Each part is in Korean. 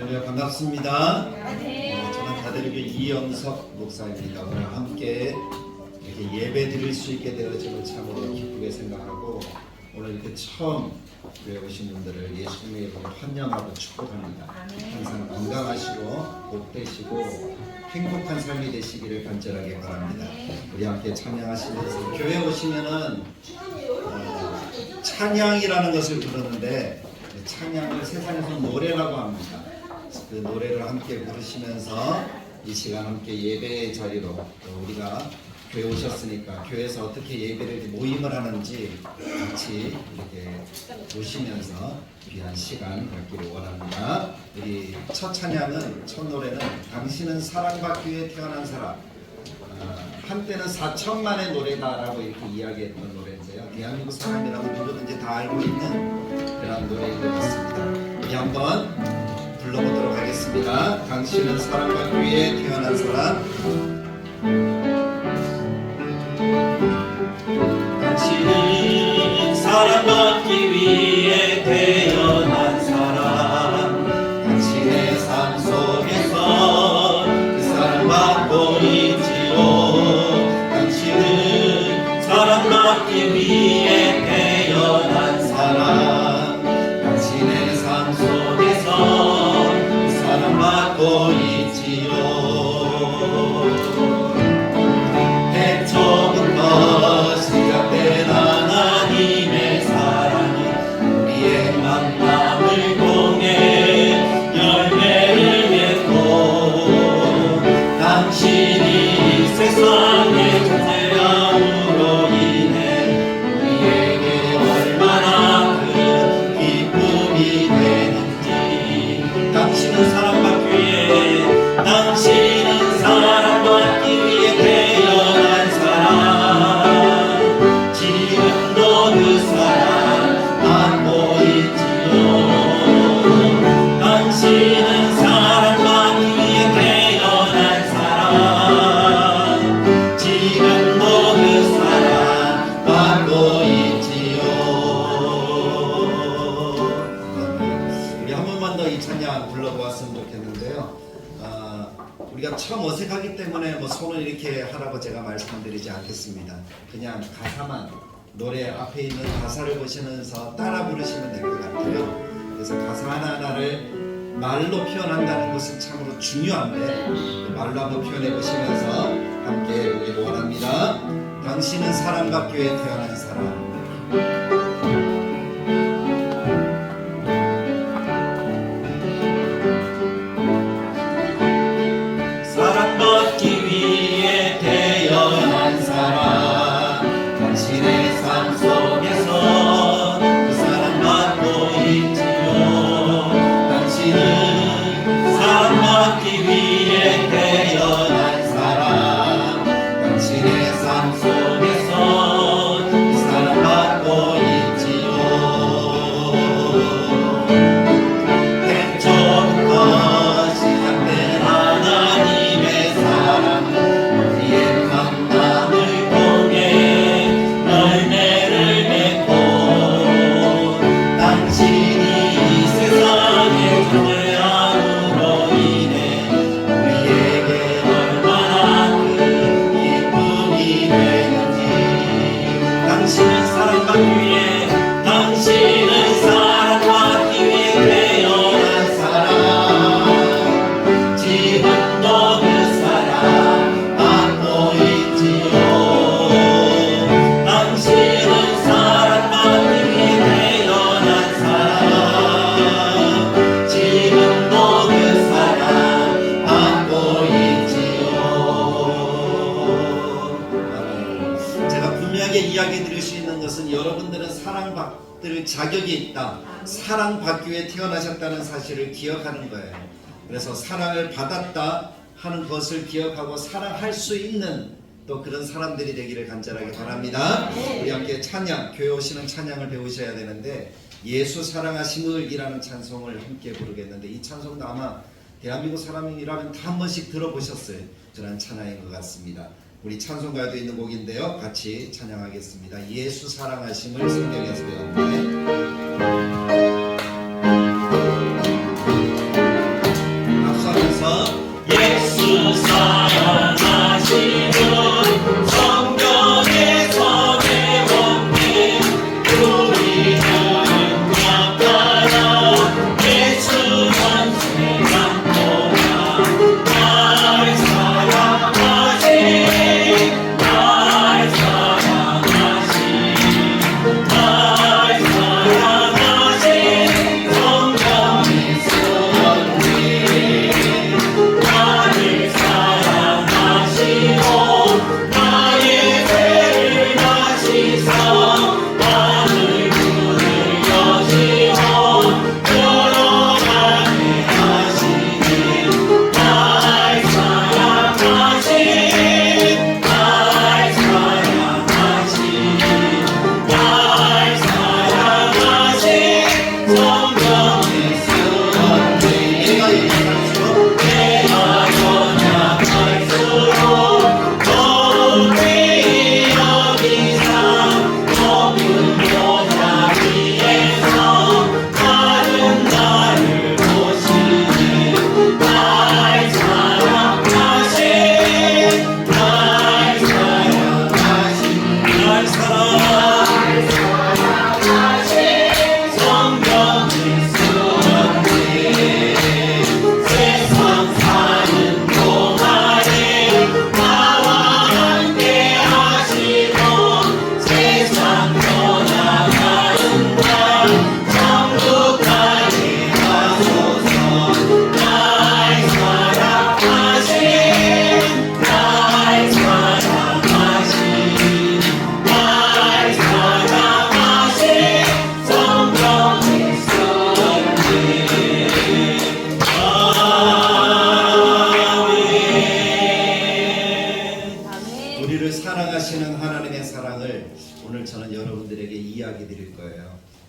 할렐루야, 반갑습니다. 저는 다대교회 이영석 목사입니다. 오늘 함께 이렇게 예배 드릴 수 있게 되어짐을 참으로 기쁘게 생각하고 오늘 이렇게 처음 교회 오신 분들을 예수님의 이름으로 환영하고 축복합니다. 항상 건강하시고 복되시고 행복한 삶이 되시기를 간절하게 바랍니다. 우리 함께 찬양하시면서 교회 오시면은 찬양이라는 것을 부르는데 찬양을 세상에서 노래라고 합니다. 그 노래를 함께 부르시면서 이 시간 함께 예배의 자리로 우리가 교회 오셨으니까 교회에서 어떻게 예배를 모임을 하는지 같이 이렇게 보시면서 귀한 시간 갖기를 원합니다. 우리 첫 찬양은 첫 노래는 당신은 사랑받기 위해 태어난 사람. 한때는 4천만의 노래다라고 이렇게 이야기했던 노래인데요. 대한민국 사람이라고 누구든지 다 알고 있는 그런 노래인 것 같습니다. 우리 한번 불러보도록 하겠습니다. 당신은 사랑받기 위해 태어난 사람. 당신은 사랑받기 위해 태어난 사람. 당신의 삶 속에서 그 사랑받고 있지요. 당신은 사랑받기 위해 태어난 사람. 당신의 삶 속에서 그 사랑받고 있지요. 태초부터 시작된 하나님의 사랑은 우리의 만남을 통해 열매를 맺고 당신이 세상의 존재함으로 인해 우리에게 얼마나 큰 기쁨이 되는지. 당신은 사랑받기 위해 당신은 사랑받기 위해 태어난 사람. 지금도 그 사랑 받고 있지요. 당신은 사랑받기 위해 태어난 사람. 지금도 그 사랑 받고 있지요. 우리 한 번만 더 이 찬양 불러보았으면 좋겠는데요. 우리가 처음 어색하기 때문에 뭐 손을 이렇게 하라고 제가 말씀드리지 않겠습니다. 그냥 가사만 노래 앞에 있는 가사를 보시면서 따라 부르시면 될 것 같아요. 그래서 가사 하나하나를 말로 표현한다는 것은 참으로 중요한데 말로 한번 표현해 보시면서 함께 보기를 원합니다. 당신은 사랑받기 위해 태어난 사람. 사랑받기 위해 태어난 사람. 당신의 삶 속에서 그 사랑받고 있지요. 당신은 사랑받기 위해 태어난 사람. 당신의 삶 속에서 그 사랑받고 있지요. 태초부터 시작된 하나님의 사랑은 우리의 만남을 통해 열매를 맺고 당신이 이 세상의 존재함으로 인해 우리에게 얼마나 큰 기쁨이 되는지. 당신은 사랑받기 위해 당신은 사랑받기 위해 태어난 사람. 지금도 그 사랑 받고 있지요. 당신은 사랑받기 위해 태어난 사람. 지금도 그 사랑 받고 있지요. 제가 분명하게 이야기 드릴 수 있는 것은 여러분들은 사랑받을 자격이 있다. 사랑받기 위해 태어나셨다는 사실을 기억하는 거예요. 그래서 사랑을 받았다 하는 것을 기억하고 사랑할 수 있는 또 그런 사람들이 되기를 간절하게 바랍니다. 우리 함께 찬양, 교회 오시는 찬양을 배우셔야 되는데 예수 사랑하심을 이라는 찬송을 함께 부르겠는데 이 찬송도 아마 대한민국 사람이라면 다 한 번씩 들어보셨을 그런 찬양인 것 같습니다. 우리 찬송가에도 있는 곡인데요. 같이 찬양하겠습니다. 예수 사랑하심을 성경에서 배웠는데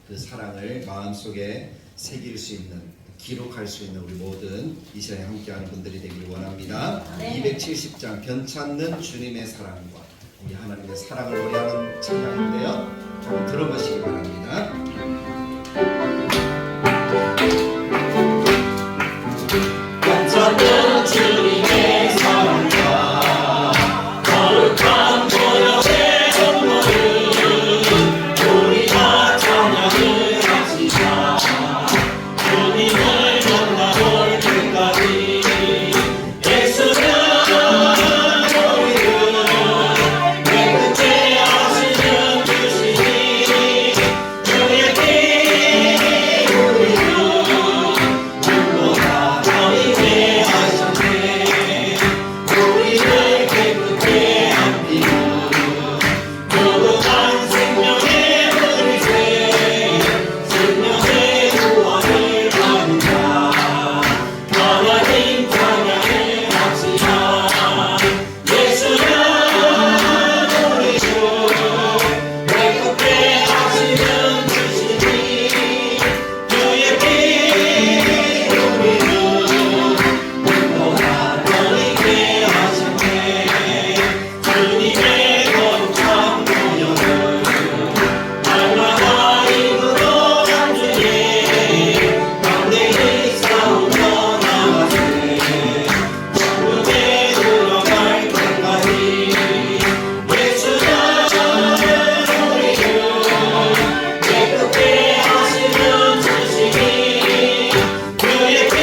그 사랑을 마음속에 새길 수 있는, 기록할 수 있는 우리 모든 이 시간에 함께하는 분들이 되길 원합니다. 270장 변찮는 주님의 사랑과 우리 하나님의 사랑을 노래하는 찬양인데요. 조금 들어보시기 바랍니다. 변찮는 주님의 사랑과 거룩한 보혈의 선물을 우리가 찬양을 하시자. 주님을 만나볼 때까지 예수는 우리를 깨끗게 하시는 주시니 주의 피 우리를 눈보다 더 있게 하셨네. 우리를 깨끗게 한 피는 거룩한 생명의 물새 생명의 구원을 받는 자. 하나님 찬양을 합시다. 예수는 우리 주 깨끗게 하시는 주시니 주의 피 우리를 눈보다 더 있게 하셨네. 주님의 거룩한 보혈을 날마다 입으로 한 주님 담대히 싸우며 나가세. 천국에 들어갈 때까지 예수는 우리를 깨끗게 하시는 주시니 주의 피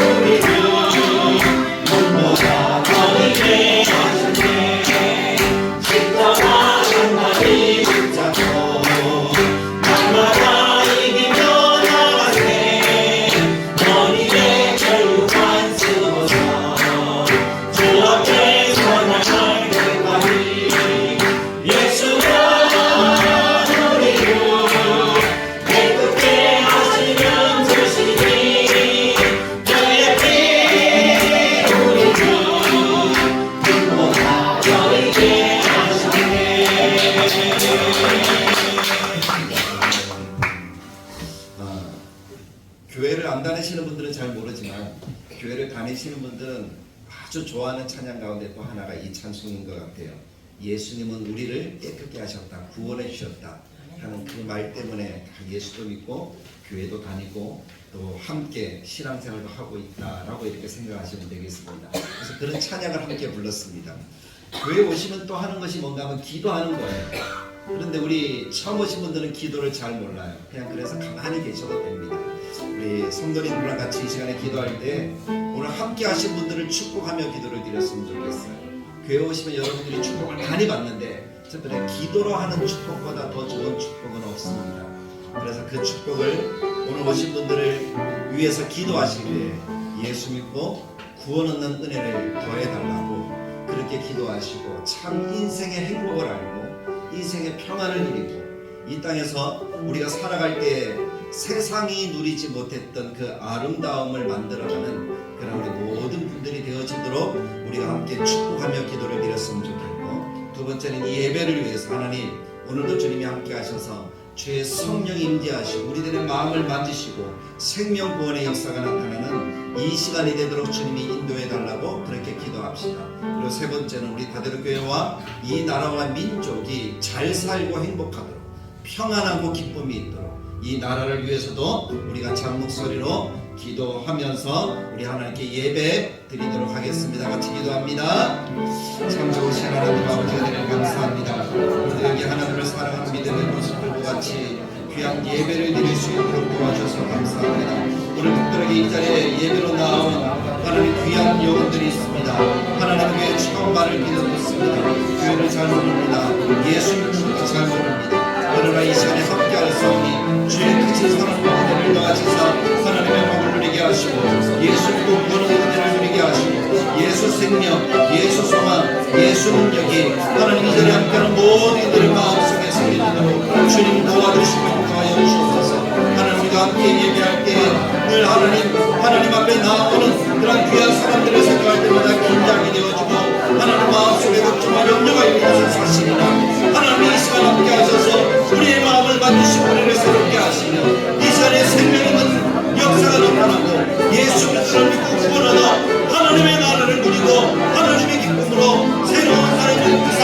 우리를 눈보다 더 있게 하셨네. 십자가 한마디 붙잡고 날마다 이기며 나가세. 넌 이제 결국한 쓰고서 주 앞에 선할 때까지 예수는 우리를 깨끗게 하시는 주시니 주의 피 우리를 눈보다 더 있게 하시네. 교회를 안 다니시는 분들은 잘 모르지만 교회를 다니시는 분들은 아주 좋아하는 찬양 가운데 또 하나가 이 찬송인 것 같아요. 예수님은 우리를 깨끗게 하셨다, 구원해 주셨다 하는 그 말 때문에 다 예수도 믿고 교회도 다니고 또 함께 신앙생활도 하고 있다라고 이렇게 생각하시면 되겠습니다. 그래서 그런 찬양을 함께 불렀습니다. 교회 오시면 또 하는 것이 뭔가 하면 기도하는 거예요. 그런데 우리 처음 오신 분들은 기도를 잘 몰라요. 그냥 그래서 가만히 계셔도 됩니다. 우리 성도님들랑 같이 이 시간에 기도할 때 오늘 함께 하신 분들을 축복하며 기도를 드렸으면 좋겠어요. 교회 오시면 여러분들이 축복을 많이 받는데 저들의 기도로 하는 축복보다 더 좋은 축복은 없습니다. 그래서 그 축복을 오늘 오신 분들을 위해서 기도하실 때 예수 믿고 구원 얻는 은혜를 더해달라고 그렇게 기도하시고 참 인생의 행복을 알고 인생의 평안을 누리고 이 땅에서 우리가 살아갈 때 세상이 누리지 못했던 그 아름다움을 만들어가는 그런 우리 모든 분들이 되어지도록 우리가 함께 축복하며 기도를 드렸으면 좋겠고, 두 번째는 이 예배를 위해서 하나님 오늘도 주님이 함께 하셔서 주의 성령이 임재하시고 우리들의 마음을 만지시고 생명 구원의 역사가 나타나는 이 시간이 되도록 주님이 인도해 달라고 그렇게 기도합시다. 그리고 세 번째는 우리 다대로교회와 이 나라와 민족이 잘 살고 행복하도록 평안하고 기쁨이 있도록 이 나라를 위해서도 우리가 참 목소리로 기도하면서 우리 하나님께 예배 드리도록 하겠습니다. 같이 기도합니다. 참 좋으신 하나님 아버지가 되는 감사합니다. 우리도 여기 하나님을 사랑하는 믿음의 모습들과 같이 귀한 예배를 드릴 수 있도록 도와주셔서 감사합니다. 오늘 특별하게 이 자리에 예배로 나온 하나님 귀한 영혼들이 있습니다. 하나님 교회 처음 말을 믿었습니다. 교회를 잘 모릅니다. 예수 믿는 잘 모릅니다. 그러나 이 시간에 함께할 사오니 주의 크신 사랑과 은혜를 더하시사 하나님의 복을 누리게 하시고 예수 믿고 구원의 은혜를 누리게 하시고 예수 생명, 예수 소망, 예수 능력이 하나님 이 자리에 함께하는 모든 이들의 마음속에 생기도록 주님 도와주시고 인도하여 주옵소서. 하나님 우리가 함께 예배할 때 늘 하나님 앞에 나오는 그런 귀한 사람들을 생각할 때마다 긴장이 되어지고 하나님 마음속에 걱정과 염려가 있는 것은 사실이나 하나님 이 시간 함께 하셔서 우리의 마음을 만드시고 우리를 새롭게 하시며 이 자리에 생명 있는 역사가 나타나고 예수 그리스도를 믿고 구원하다 하나님의 나라를 누리고 하나님의 기쁨으로 새로운 삶의 삶,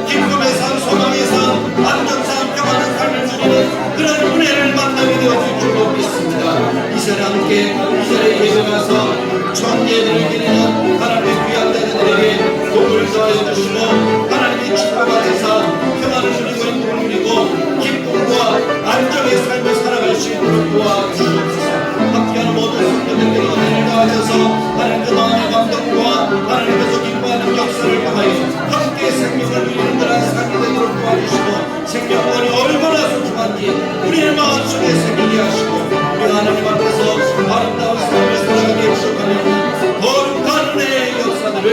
기쁨의 삶, 소망의 삶, 안전삶, 평안한 삶을 누리는 그런 은혜를 만나게 되어질 줄로 믿습니다. 이 자리에 함께 이 자리에 예배가서 천예들을 드리는 하나님의 귀한 자녀들에게 복을 더하여 주시고 하나님의 축복하셔서 평안을 누리고 행복을 누리고 기쁨과 안정의 삶을 살아갈 수 있도록 도와주시옵소서. 함께하는 모든 성도들에게 은혜를 더하셔서 하나님의 마음의 감동과 하나님께서 기뻐하는 역사를 통하여 함께 생명을 누리는 그런 삶이 되도록 도와주시고 생명권이 얼마나 소중한지 우리의 마음속에 새기게 하시고 우리 하나님 앞에서 아름다운 삶을 살아가게 부족하는 거룩한 은혜의 역사들을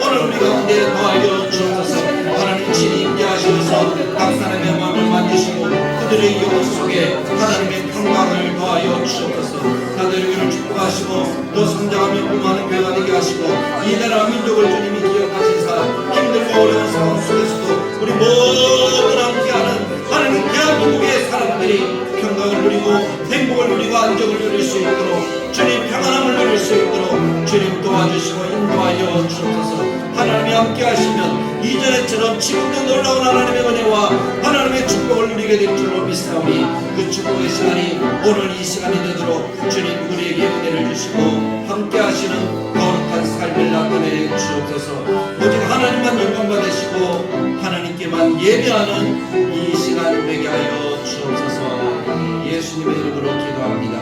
오늘 우리 가운데 더하여 주옵소서. 하나님 친히 임재하셔서 각 사람의 마음을 만지시고 그들의 영혼 속에 하나님의 평강을 더하여 주옵소서. 다들 축복하시고 또 성장하며 꿈하는 교회가 되게 하시고 이 나라 민족을 주님이 기억하시사 힘들고 어려운 상황 속에서도 우리 모든 함께하는 하나님 대한민국의 사람들이 평강을 누리고 행복을 누리고 안정을 누릴 수 있도록 주님 평안함을 누릴 수 있도록 주님 도와주시고 인도하여 주옵소서. 하나님이 함께 하시면 이전에처럼 지금도 놀라운 하나님의 은혜와 하나님의 축복을 누리게 될 줄로 믿사오니 그 축복의 시간이 오늘 이 시간이 되도록 주님 우리에게 은혜를 주시고 함께 하시는 거룩한 삶을 나타내 주옵소서. 오직 하나님만 영광 받으시고 하나님께만 예배하는 이 시간 되게 하여 주옵소서. 예수님의 이름으로 기도합니다.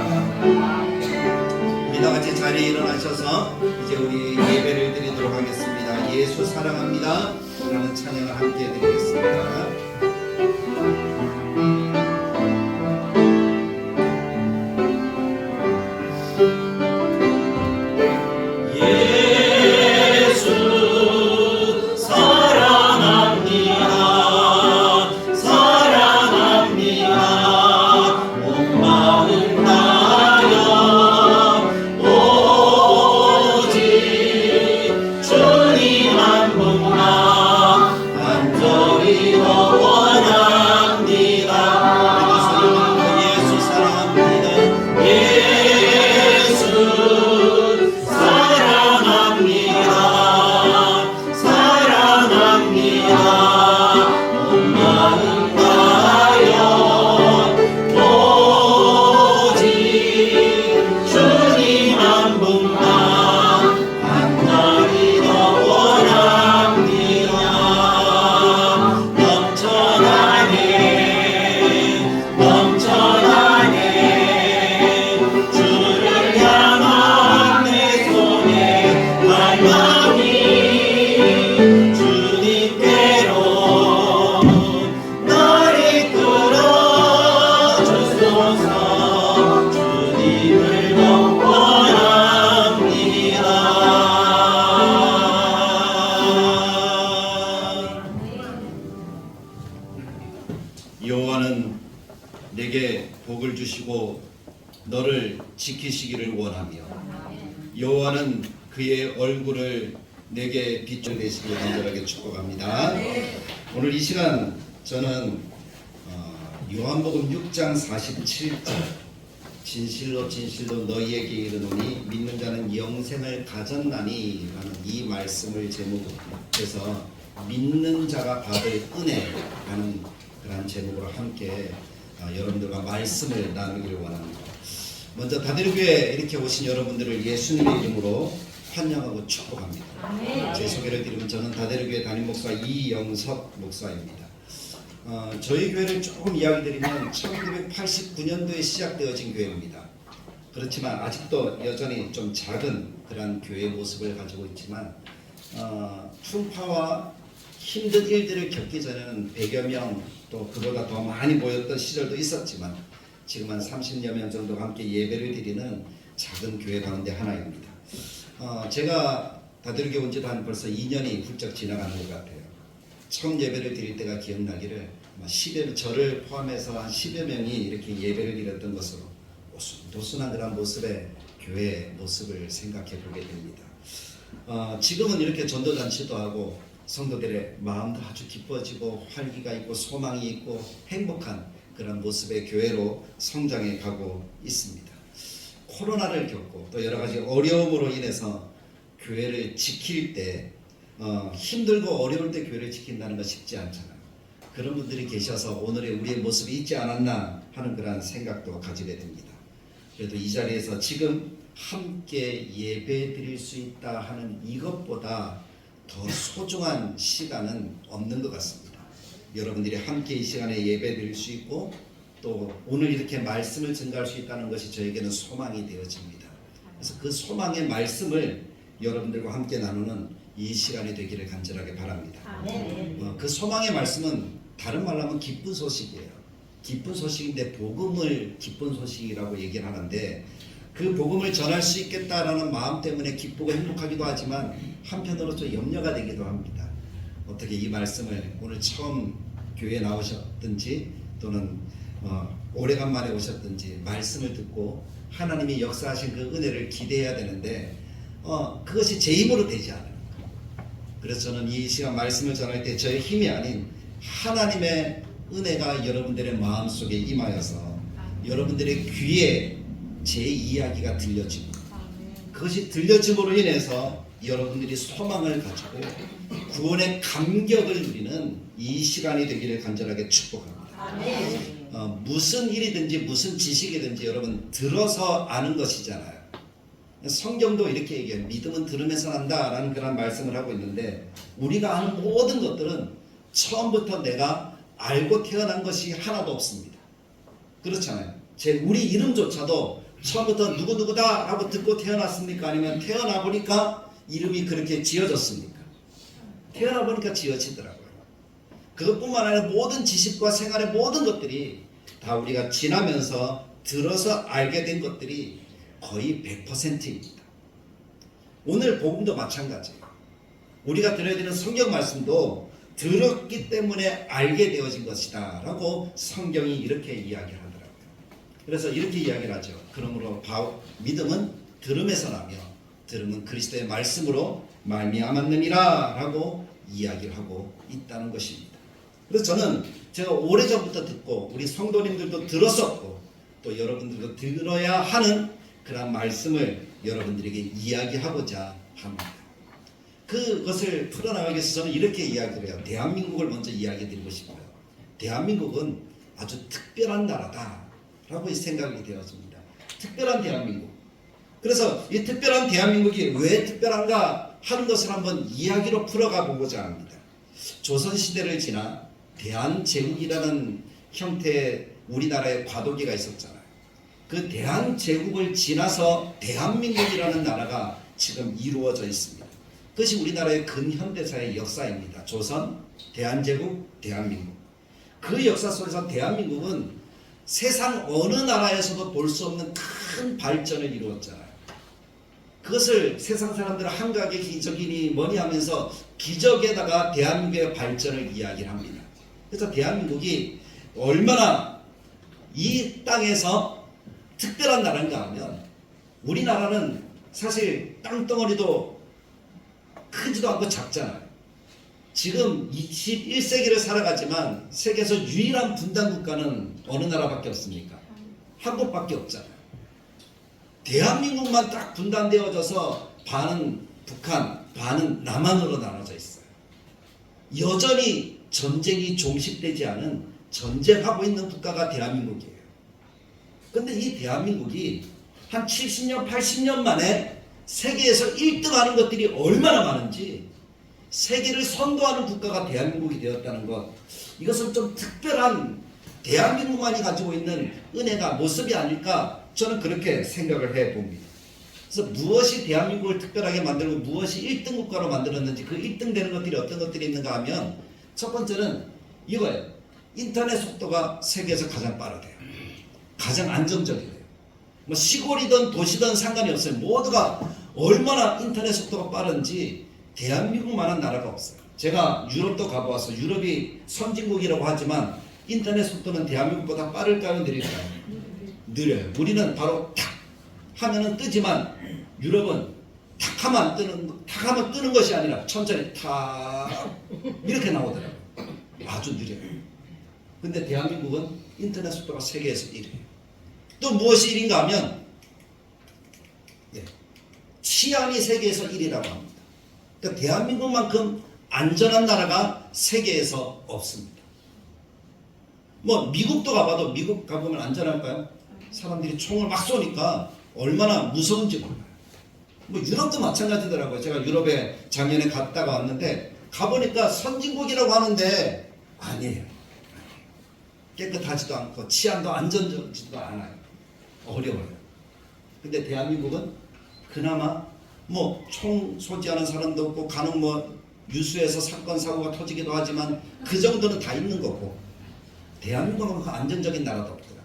우리 다같이 자리에 일어나셔서 이제 우리 예배를 드리도록 하겠습니다. 예수 사랑합니다 라는 찬양을 함께 드리겠습니다. 여호와는 내게 복을 주시고 너를 지키시기를 원하며 여호와는 그의 얼굴을 내게 빛을 내시길 간절하게 축복합니다. 오늘 이 시간 저는 요한복음 6장 47절 진실로 진실로 너희에게 이르노니 믿는 자는 영생을 가졌나니 라는 이 말씀을 제목으로 해서 믿는 자가 받을 은혜라는 그런 제목으로 함께 여러분들과 말씀을 나누기를 원합니다. 먼저 다대교회 이렇게 오신 여러분들을 예수님의 이름으로 환영하고 축복합니다. 제 소개를 드리면 저는 다대교회 담임 목사 이영석 목사입니다. 저희 교회를 조금 이야기 드리면 1989년도에 시작되어진 교회입니다. 그렇지만 아직도 여전히 좀 작은 그런 교회의 모습을 가지고 있지만 충파와 힘든 일들을 겪기 전에는 100여 명 또 그보다 더 많이 모였던 시절도 있었지만 지금 한 30여 명 정도가 함께 예배를 드리는 작은 교회 가운데 하나입니다. 제가 다대교회 온 지도 한 벌써 2년이 훌쩍 지나가는 것 같아요. 처음 예배를 드릴 때가 기억나기를 저를 포함해서 한 10여 명이 이렇게 예배를 드렸던 것으로 오순도순한 그런 모습의 교회의 모습을 생각해 보게 됩니다. 지금은 이렇게 전도잔치도 하고 성도들의 마음도 아주 기뻐지고 활기가 있고 소망이 있고 행복한 그런 모습의 교회로 성장해 가고 있습니다. 코로나를 겪고 또 여러 가지 어려움으로 인해서 교회를 지킬 때 힘들고 어려울 때 교회를 지킨다는 거 쉽지 않잖아요. 그런 분들이 계셔서 오늘의 우리의 모습이 있지 않았나 하는 그런 생각도 가지게 됩니다. 그래도 이 자리에서 지금 함께 예배 드릴 수 있다 하는 이것보다 더 소중한 시간은 없는 것 같습니다. 여러분들이 함께 이 시간에 예배 드릴 수 있고 또 오늘 이렇게 말씀을 증가할 수 있다는 것이 저에게는 소망이 되어집니다. 그래서 그 소망의 말씀을 여러분들과 함께 나누는 이 시간이 되기를 간절하게 바랍니다. 그 소망의 말씀은 다른 말로 하면 기쁜 소식이에요. 기쁜 소식인데 복음을 기쁜 소식이라고 얘기를 하는데 그 복음을 전할 수 있겠다라는 마음 때문에 기쁘고 행복하기도 하지만 한편으로 좀 염려가 되기도 합니다. 어떻게 이 말씀을 오늘 처음 교회에 나오셨든지 또는 오래간만에 오셨든지 말씀을 듣고 하나님이 역사하신 그 은혜를 기대해야 되는데 그것이 제 힘으로 되지 않아요. 그래서 저는 이 시간 말씀을 전할 때 저의 힘이 아닌 하나님의 은혜가 여러분들의 마음속에 임하여서 여러분들의 귀에 제 이야기가 들려지고 그것이 들려짐으로 인해서 여러분들이 소망을 가지고 구원의 감격을 누리는 이 시간이 되기를 간절하게 축복합니다. 무슨 일이든지 무슨 지식이든지 여러분 들어서 아는 것이잖아요. 성경도 이렇게 얘기해요. 믿음은 들으면서 난다라는 그런 말씀을 하고 있는데 우리가 아는 모든 것들은 처음부터 내가 알고 태어난 것이 하나도 없습니다. 그렇잖아요. 우리 이름조차도 처음부터 누구누구다 하고 듣고 태어났습니까? 아니면 태어나 보니까 이름이 그렇게 지어졌습니까? 태어나 보니까 지어지더라고요. 그것뿐만 아니라 모든 지식과 생활의 모든 것들이 다 우리가 지나면서 들어서 알게 된 것들이 거의 100%입니다. 오늘 복음도 마찬가지예요. 우리가 들어야 되는 성경 말씀도 들었기 때문에 알게 되어진 것이다 라고 성경이 이렇게 이야기를 하더라고요. 그래서 이렇게 이야기를 하죠. 그러므로 믿음은 들음에서 나며 들음은 그리스도의 말씀으로 말미암았느니라 라고 이야기를 하고 있다는 것입니다. 그래서 저는 제가 오래전부터 듣고 우리 성도님들도 들었었고 또 여러분들도 들어야 하는 그런 말씀을 여러분들에게 이야기하고자 합니다. 그것을 풀어나가기 위해서 저는 이렇게 이야기를 해요. 대한민국을 먼저 이야기 드리고 싶어요. 대한민국은 아주 특별한 나라다 라고 생각이 되었습니다. 특별한 대한민국. 그래서 이 특별한 대한민국이 왜 특별한가 하는 것을 한번 이야기로 풀어가 보고자 합니다. 조선시대를 지나 대한제국이라는 형태의 우리나라의 과도기가 있었잖아요. 그 대한제국을 지나서 대한민국이라는 나라가 지금 이루어져 있습니다. 그것이 우리나라의 근현대사의 역사입니다. 조선, 대한제국, 대한민국. 그 역사 속에서 대한민국은 세상 어느 나라에서도 볼 수 없는 큰 발전을 이루었잖아요. 그것을 세상 사람들은 한각의 기적이니 뭐니 하면서 기적에다가 대한민국의 발전을 이야기를 합니다. 그래서 대한민국이 얼마나 이 땅에서 특별한 나라인가 하면 우리나라는 사실 땅덩어리도 크지도 않고 작잖아요. 지금 21세기를 살아가지만 세계에서 유일한 분단 국가는 어느 나라밖에 없습니까? 한국밖에 없잖아요. 대한민국만 딱 분단되어져서 반은 북한, 반은 남한으로 나눠져 있어요. 여전히 전쟁이 종식되지 않은 전쟁하고 있는 국가가 대한민국이에요. 근데 이 대한민국이 한 70년, 80년 만에 세계에서 1등하는 것들이 얼마나 많은지 세계를 선도하는 국가가 대한민국이 되었다는 것, 이것은 좀 특별한 대한민국만이 가지고 있는 은혜가 모습이 아닐까 저는 그렇게 생각을 해봅니다. 그래서 무엇이 대한민국을 특별하게 만들고 무엇이 1등 국가로 만들었는지 그 1등 되는 것들이 어떤 것들이 있는가 하면 첫 번째는 이거예요. 인터넷 속도가 세계에서 가장 빠르대요. 가장 안정적이래요. 뭐 시골이든 도시든 상관이 없어요. 모두가 얼마나 인터넷 속도가 빠른지 대한민국만한 나라가 없어요. 제가 유럽도 가보아서 유럽이 선진국이라고 하지만 인터넷 속도는 대한민국보다 빠를까요? 느릴까요? 느려요. 우리는 바로 탁 하면은 뜨지만 유럽은 탁 하면 뜨는 것이 아니라 천천히 탁 이렇게 나오더라고요. 아주 느려요. 근데 대한민국은 인터넷 속도가 세계에서 1위에요. 또 무엇이 1위인가 하면 치안이 세계에서 1위라고 합니다. 그러니까 대한민국만큼 안전한 나라가 세계에서 없습니다. 뭐 미국도 가봐도 미국 가보면 안전할까요? 사람들이 총을 막 쏘니까 얼마나 무서운지 몰라요. 뭐 유럽도 마찬가지더라고요. 제가 유럽에 작년에 갔다가 왔는데 가보니까 선진국이라고 하는데 아니에요. 깨끗하지도 않고 치안도 안전하지도 않아요. 어려워요. 근데 대한민국은 그나마 뭐 총 소지하는 사람도 없고 간혹 뭐 유수에서 사건 사고가 터지기도 하지만 그 정도는 다 있는 거고 대한민국은 그 안전적인 나라도 없더라.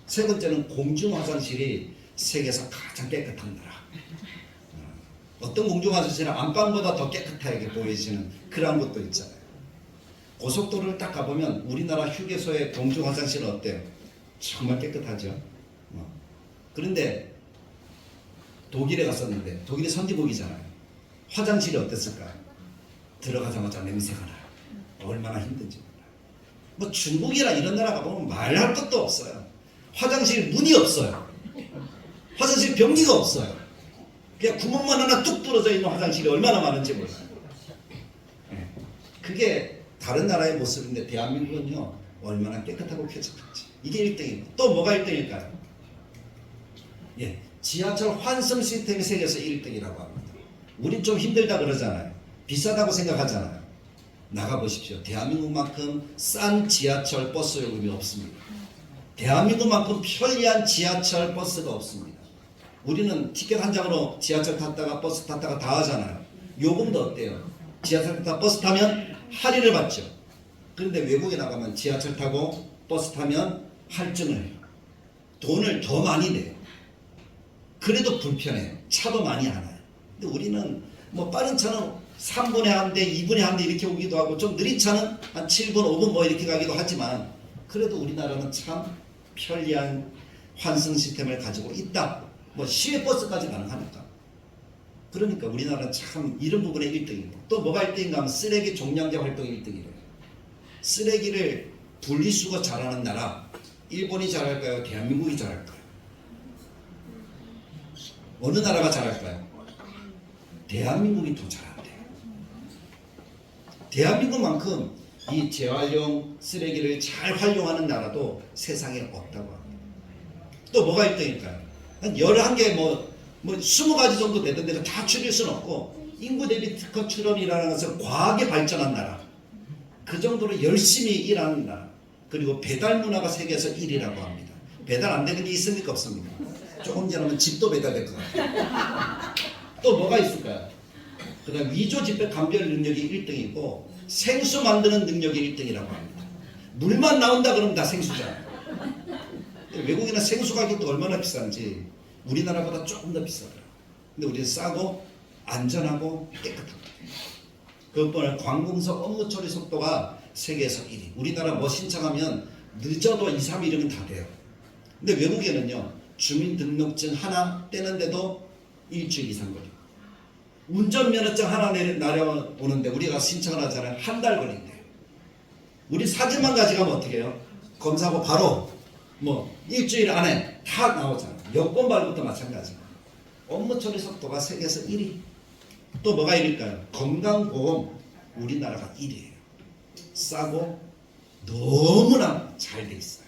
세 번째는 공중 화장실이 세계에서 가장 깨끗한 나라. 어떤 공중 화장실은 안방보다 더 깨끗하게 보이시는 그런 것도 있잖아요. 고속도로를 딱 가보면 우리나라 휴게소의 공중 화장실은 어때요? 정말 깨끗하죠. 그런데 독일에 갔었는데 독일이 선진국이잖아요. 화장실이 어땠을까요? 들어가자마자 냄새가 나요. 얼마나 힘든지 몰라요. 뭐 중국이나 이런 나라 가보면 말할 것도 없어요. 화장실 문이 없어요. 화장실 변기가 없어요. 그냥 구멍만 하나 뚝 뚫어져 있는 화장실이 얼마나 많은지 몰라요. 그게 다른 나라의 모습인데 대한민국은요 얼마나 깨끗하고 쾌적한지 이게 1등이고 또 뭐가 1등일까요? 지하철 환승 시스템이 세계에서 1등이라고 합니다. 우린 좀 힘들다 그러잖아요. 비싸다고 생각하잖아요. 나가보십시오. 대한민국만큼 싼 지하철 버스 요금이 없습니다. 대한민국만큼 편리한 지하철 버스가 없습니다. 우리는 티켓 한 장으로 지하철 탔다가 버스 탔다가 다 하잖아요. 요금도 어때요? 지하철 탔다 버스 타면 할인을 받죠. 그런데 외국에 나가면 지하철 타고 버스 타면 할증을 해요. 돈을 더 많이 내요. 그래도 불편해요. 차도 많이 안 와요. 근데 우리는 뭐 빠른 차는 3분에 한 대, 2분에 한 대 이렇게 오기도 하고 좀 느린 차는 한 7분, 5분 뭐 이렇게 가기도 하지만 그래도 우리나라는 참 편리한 환승 시스템을 가지고 있다. 뭐 시외버스까지 가능하니까. 그러니까 우리나라는 참 이런 부분에 1등이고 또 뭐가 1등인가 하면 쓰레기 종량제 활동이 1등이래요. 쓰레기를 분리수거 잘하는 나라 일본이 잘할까요? 대한민국이 잘할까요? 어느 나라가 잘할까요? 대한민국이 더 잘한대요. 대한민국만큼 이 재활용 쓰레기를 잘 활용하는 나라도 세상에 없다고 합니다. 또 뭐가 1등일까요? 한 11개 뭐 20가지 정도 되던데 다 줄일 수는 없고 인구 대비 특허 출원이라는 것은 과하게 발전한 나라 그 정도로 열심히 일하는 나라 그리고 배달 문화가 세계에서 1위라고 합니다. 배달 안 되는 게 있습니까? 없습니까? 조금 지나면 집도 배달될 것 같아요. 또 뭐가 있을까요? 그 다음 위조 집회 감별 능력이 1등이고 생수 만드는 능력이 1등이라고 합니다. 물만 나온다 그러면 다 생수잖아요. 외국에는 생수 가격도 얼마나 비싼지 우리나라보다 조금 더 비싸더라고요. 근데 우리는 싸고 안전하고 깨끗하고 그것보다 관공서 업무 처리 속도가 세계에서 1위. 우리나라 뭐 신청하면 늦어도 2, 3일이면 다 돼요. 근데 외국에는요 주민등록증 하나 떼는데도 일주일 이상 걸리고 운전면허증 하나 나려오는데 우리가 신청을 하잖아요. 한 달 걸린대요. 우리 사진만 가져가면 어떻게 해요? 검사하고 바로 뭐 일주일 안에 다 나오잖아요. 여권 발급도 마찬가지고 업무 처리 속도가 세계에서 1위. 또 뭐가 1위일까요? 건강보험 우리나라가 1위예요. 싸고 너무나 잘 돼 있어요.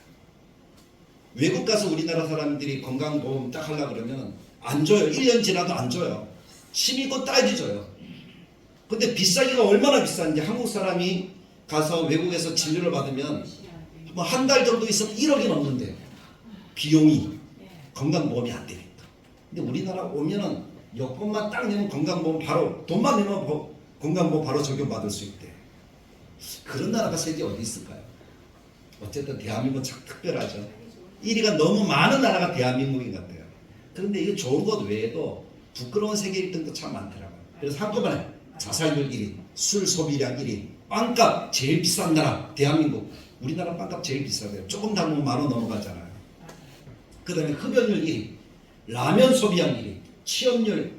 외국 가서 우리나라 사람들이 건강보험 딱 하려고 그러면 안 줘요. 1년 지나도 안 줘요. 심의고 따지줘요. 근데 비싸기가 얼마나 비싼지 한국 사람이 가서 외국에서 진료를 받으면 뭐 한 달 정도 있으면 1억이 넘는데요. 비용이 건강보험이 안 되니까. 근데 우리나라 오면은 여권만 딱 내면 건강보험 바로 돈만 내면 건강보험 바로 적용받을 수 있대요. 그런 나라가 세계에 어디 있을까요? 어쨌든 대한민국은 참 특별하죠. 1위가 너무 많은 나라가 대한민국인 것 같아요. 그런데 이게 좋은 것 외에도 부끄러운 세계 1등도 참 많더라고요. 그래서 한꺼번에 자살률 1위, 술 소비량 1위, 빵값 제일 비싼 나라 대한민국. 우리나라 빵값 제일 비싸대요. 조금 담으면 10,000원 넘어가잖아요. 그 다음에 흡연율 1위, 라면 소비량 1위, 취업률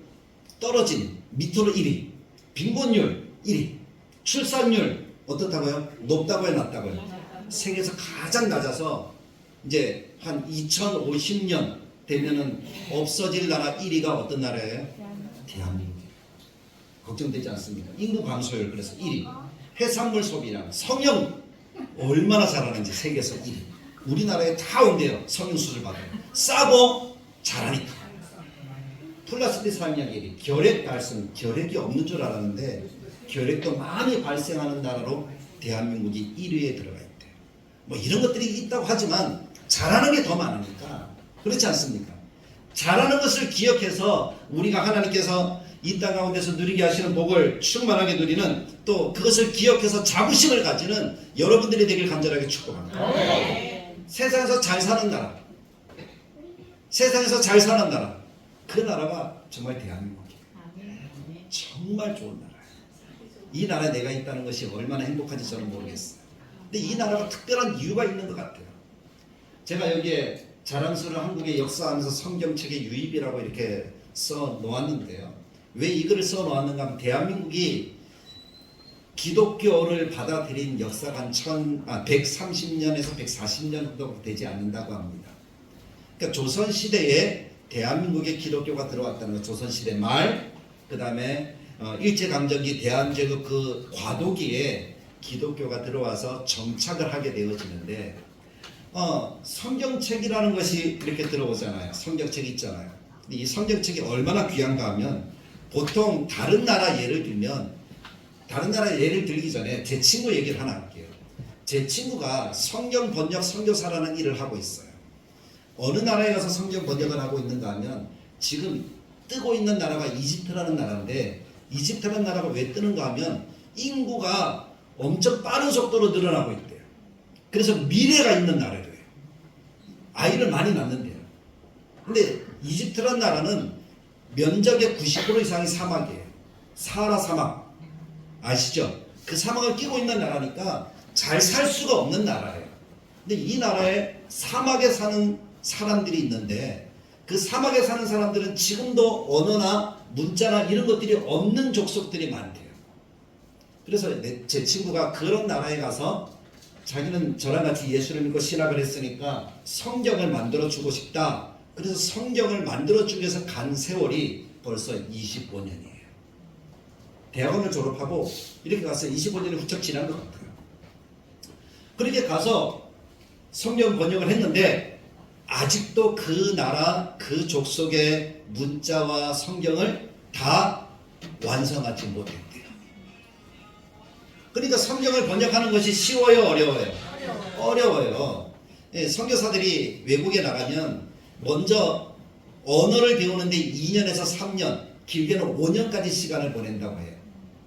떨어진 밑으로 1위, 빈곤율 1위, 출산율 어떻다고요? 높다고요, 낮다고요? 세계에서 가장 낮아서 이제 한 2050년 되면은 없어질 나라 1위가 어떤 나라예요? 대한민국이에요. 걱정되지 않습니까? 인구 감소율 그래서 1위, 해산물 소비량, 성형 얼마나 잘하는지 세계에서 1위. 우리나라에 다 온대요. 성형 수술 받아요. 싸고 잘하니까. 플라스틱 사용량 1위, 결핵 발생, 결핵이 없는 줄 알았는데 결핵도 많이 발생하는 나라로 대한민국이 1위에 들어가 있대요. 뭐 이런 것들이 있다고 하지만 잘하는 게 더 많으니까 그렇지 않습니까? 잘하는 것을 기억해서 우리가 하나님께서 이 땅 가운데서 누리게 하시는 복을 충만하게 누리는 또 그것을 기억해서 자부심을 가지는 여러분들이 되길 간절하게 축복합니다. 세상에서 잘 사는 나라, 세상에서 잘 사는 나라, 그 나라가 정말 대한민국이에요. 정말 좋은 나라예요. 이 나라에 내가 있다는 것이 얼마나 행복한지 저는 모르겠어요. 근데 이 나라가 특별한 이유가 있는 것 같아요. 제가 여기에 자랑스러운 한국의 역사하면서 성경책의 유입이라고 이렇게 써 놓았는데요. 왜 이거를 써 놓았는가 하면 대한민국이 기독교를 받아들인 역사가 한 130년에서 140년 정도 되지 않는다고 합니다. 그러니까 조선시대에 대한민국에 기독교가 들어왔다는 것, 조선시대 말, 그 다음에 일제강점기 대한제국 그 과도기에 기독교가 들어와서 정착을 하게 되어지는데 성경책이라는 것이 이렇게 들어오잖아요. 성경책이 있잖아요. 근데 이 성경책이 얼마나 귀한가 하면 보통 다른 나라 예를 들면 다른 나라 예를 들기 전에 제 친구 얘기를 하나 할게요. 제 친구가 성경 번역 선교사라는 일을 하고 있어요. 어느 나라에 가서 성경 번역을 하고 있는가 하면 지금 뜨고 있는 나라가 이집트라는 나라인데 이집트라는 나라가 왜 뜨는가 하면 인구가 엄청 빠른 속도로 늘어나고 있대요. 그래서 미래가 있는 나라래요. 아이를 많이 낳는데요. 근데 이집트라는 나라는 면적의 90% 이상이 사막이에요. 사하라 사막 아시죠? 그 사막을 끼고 있는 나라니까 잘 살 수가 없는 나라예요. 근데 이 나라에 사막에 사는 사람들이 있는데 그 사막에 사는 사람들은 지금도 언어나 문자나 이런 것들이 없는 족속들이 많대요. 그래서 제 친구가 그런 나라에 가서 자기는 저랑 같이 예수를 믿고 신학을 했으니까 성경을 만들어주고 싶다. 그래서 성경을 만들어주기 위해서 간 세월이 벌써 25년이에요. 대학원을 졸업하고 이렇게 가서 25년이 훌쩍 지난 것 같아요. 그렇게 가서 성경 번역을 했는데 아직도 그 나라 그 족속의 문자와 성경을 다 완성하지 못했대요. 그러니까 성경을 번역하는 것이 쉬워요, 어려워요? 어려워요. 예, 선교사들이 외국에 나가면 먼저 언어를 배우는데 2년에서 3년, 길게는 5년까지 시간을 보낸다고 해요.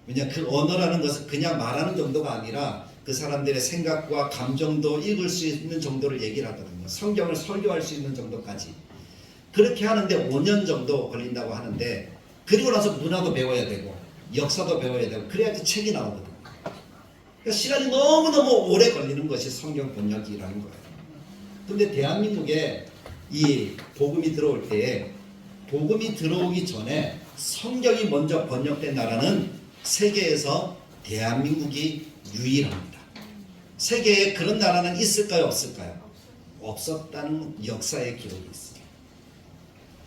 왜냐, 그 언어라는 것은 그냥 말하는 정도가 아니라 그 사람들의 생각과 감정도 읽을 수 있는 정도를 얘기를 하거든요. 성경을 설교할 수 있는 정도까지. 그렇게 하는데 5년 정도 걸린다고 하는데, 그리고 나서 문화도 배워야 되고 역사도 배워야 되고 그래야지 책이 나오거든요. 그러니까 시간이 너무너무 오래 걸리는 것이 성경 번역이라는 거예요. 근데 대한민국에 이 복음이 들어올 때, 복음이 들어오기 전에 성경이 먼저 번역된 나라는 세계에서 대한민국이 유일합니다. 세계에 그런 나라는 있을까요, 없을까요? 없었다는 역사의 기록이 있어요.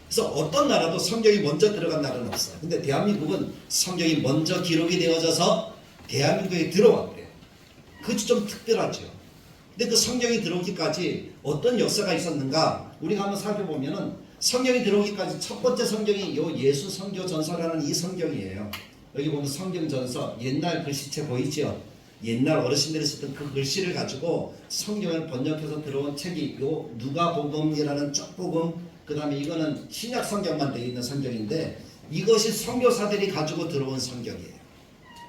그래서 어떤 나라도 성경이 먼저 들어간 나라는 없어요. 근데 대한민국은 성경이 먼저 기록이 되어져서 대한민국에 들어왔대요. 그것이 좀 특별하죠. 근데 그 성경이 들어오기까지 어떤 역사가 있었는가 우리가 한번 살펴보면은, 성경이 들어오기까지 첫 번째 성경이 요 예수 선교 전서라는 이 성경이에요. 여기 보면 성경 전서, 옛날 글씨체 보이죠? 옛날 어르신들이 쓰던 그 글씨를 가지고 성경을 번역해서 들어온 책이 요 누가복음이라는 쪽복음, 그 다음에 이거는 신약 성경만 되어 있는 성경인데 이것이 선교사들이 가지고 들어온 성경이에요.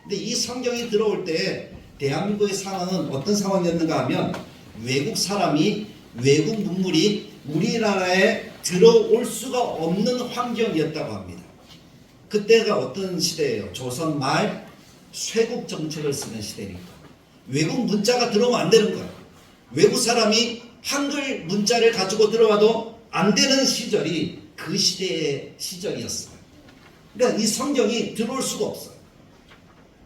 근데 이 성경이 들어올 때 대한민국의 상황은 어떤 상황이었는가 하면, 외국 사람이, 외국 문물이 우리나라에 들어올 수가 없는 환경이었다고 합니다. 그때가 어떤 시대예요? 조선 말 쇄국 정책을 쓰는 시대니까 외국 문자가 들어오면 안 되는 거예요. 외국 사람이 한글 문자를 가지고 들어와도 안 되는 시절이 그 시대의 시절이었어요. 그러니까 이 성경이 들어올 수가 없어요.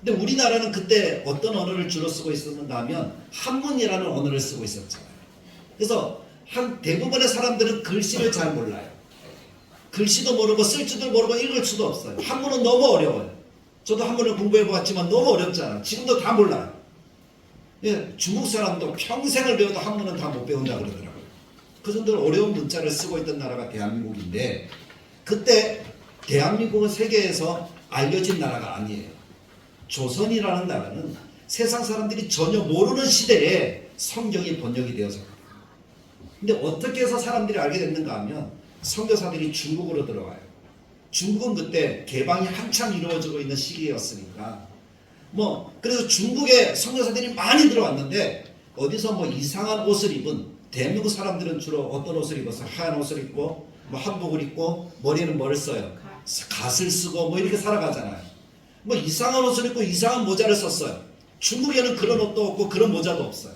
근데 우리나라는 그때 어떤 언어를 주로 쓰고 있었는가 하면 한문이라는 언어를 쓰고 있었잖아요. 그래서 대부분의 사람들은 글씨를 잘 몰라요. 글씨도 모르고 쓸 줄도 모르고 읽을 수도 없어요. 한문은 너무 어려워요. 저도 한문을 공부해 보았지만 너무 어렵잖아요. 지금도 다 몰라요. 예, 중국 사람도 평생을 배워도 한문은 다 못 배운다 그러더라고요. 그 정도로 어려운 문자를 쓰고 있던 나라가 대한민국인데, 그때 대한민국은 세계에서 알려진 나라가 아니에요. 조선이라는 나라는 세상 사람들이 전혀 모르는 시대에 성경이 번역이 되어서. 근데 어떻게 해서 사람들이 알게 됐는가 하면 선교사들이 중국으로 들어가요. 중국은 그때 개방이 한참 이루어지고 있는 시기였으니까 그래서 중국에 선교사들이 많이 들어왔는데, 어디서 이상한 옷을 입은 대한민국 사람들은 주로 어떤 옷을 입어서 하얀 옷을 입고 한복을 입고 머리에는 뭘 써요? 갓을 쓰고 이렇게 살아가잖아요. 이상한 옷을 입고 이상한 모자를 썼어요. 중국에는 그런 옷도 없고 그런 모자도 없어요.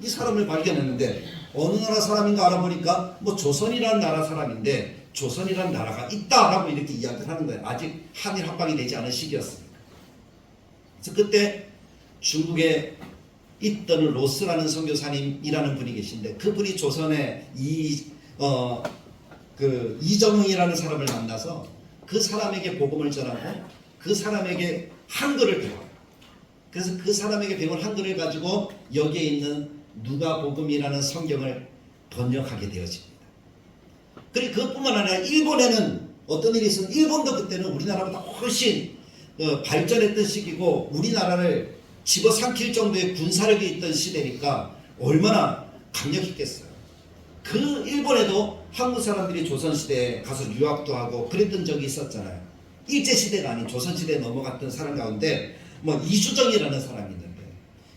이 사람을 발견했는데 어느 나라 사람인가 알아보니까 조선이라는 나라 사람인데, 조선이라는 나라가 있다라고 이렇게 이야기를 하는 거예요. 아직 한일 합방이 되지 않은 시기였습니다. 그래서 그때 중국에 있던 로스라는 선교사님이라는 분이 계신데, 그분이 조선에 이정응이라는 사람을 만나서 그 사람에게 복음을 전하고 그 사람에게 한글을 배워요. 그래서 그 사람에게 배운 한글을 가지고 여기에 있는 누가복음이라는 성경을 번역하게 되어집니다. 그리고 그것뿐만 아니라 일본에는 어떤 일이 있으면, 일본도 그때는 우리나라보다 훨씬 발전했던 시기고 우리나라를 집어삼킬 정도의 군사력이 있던 시대니까 얼마나 강력했겠어요. 그 일본에도 한국 사람들이 조선시대에 가서 유학도 하고 그랬던 적이 있었잖아요. 일제시대가 아닌 조선시대에 넘어갔던 사람 가운데 이수정이라는 사람이 있는데,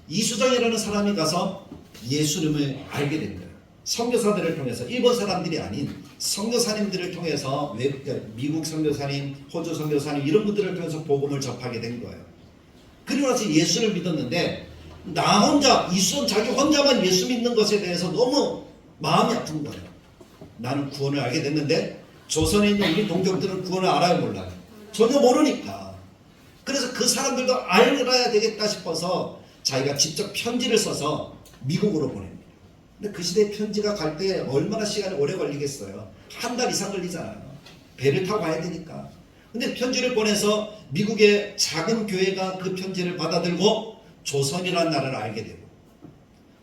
이수정이라는 사람이 가서 예수님을 알게 된 거예요. 선교사들을 통해서, 일본 사람들이 아닌 선교사님들을 통해서, 미국 선교사님, 호주 선교사님 이런 분들을 통해서 복음을 접하게 된 거예요. 그리고 나서 예수를 믿었는데, 나 혼자, 이수정 자기 혼자만 예수 믿는 것에 대해서 너무 마음이 아픈 거예요. 나는 구원을 알게 됐는데 조선에 있는 우리 동족들은 구원을 알아요, 몰라요? 전혀 모르니까. 그래서 그 사람들도 알아야 되겠다 싶어서 자기가 직접 편지를 써서 미국으로 보냅니다. 근데 그 시대에 편지가 갈 때 얼마나 시간이 오래 걸리겠어요. 한 달 이상 걸리잖아요. 배를 타고 가야 되니까. 근데 편지를 보내서 미국의 작은 교회가 그 편지를 받아들고 조선이라는 나라를 알게 되고,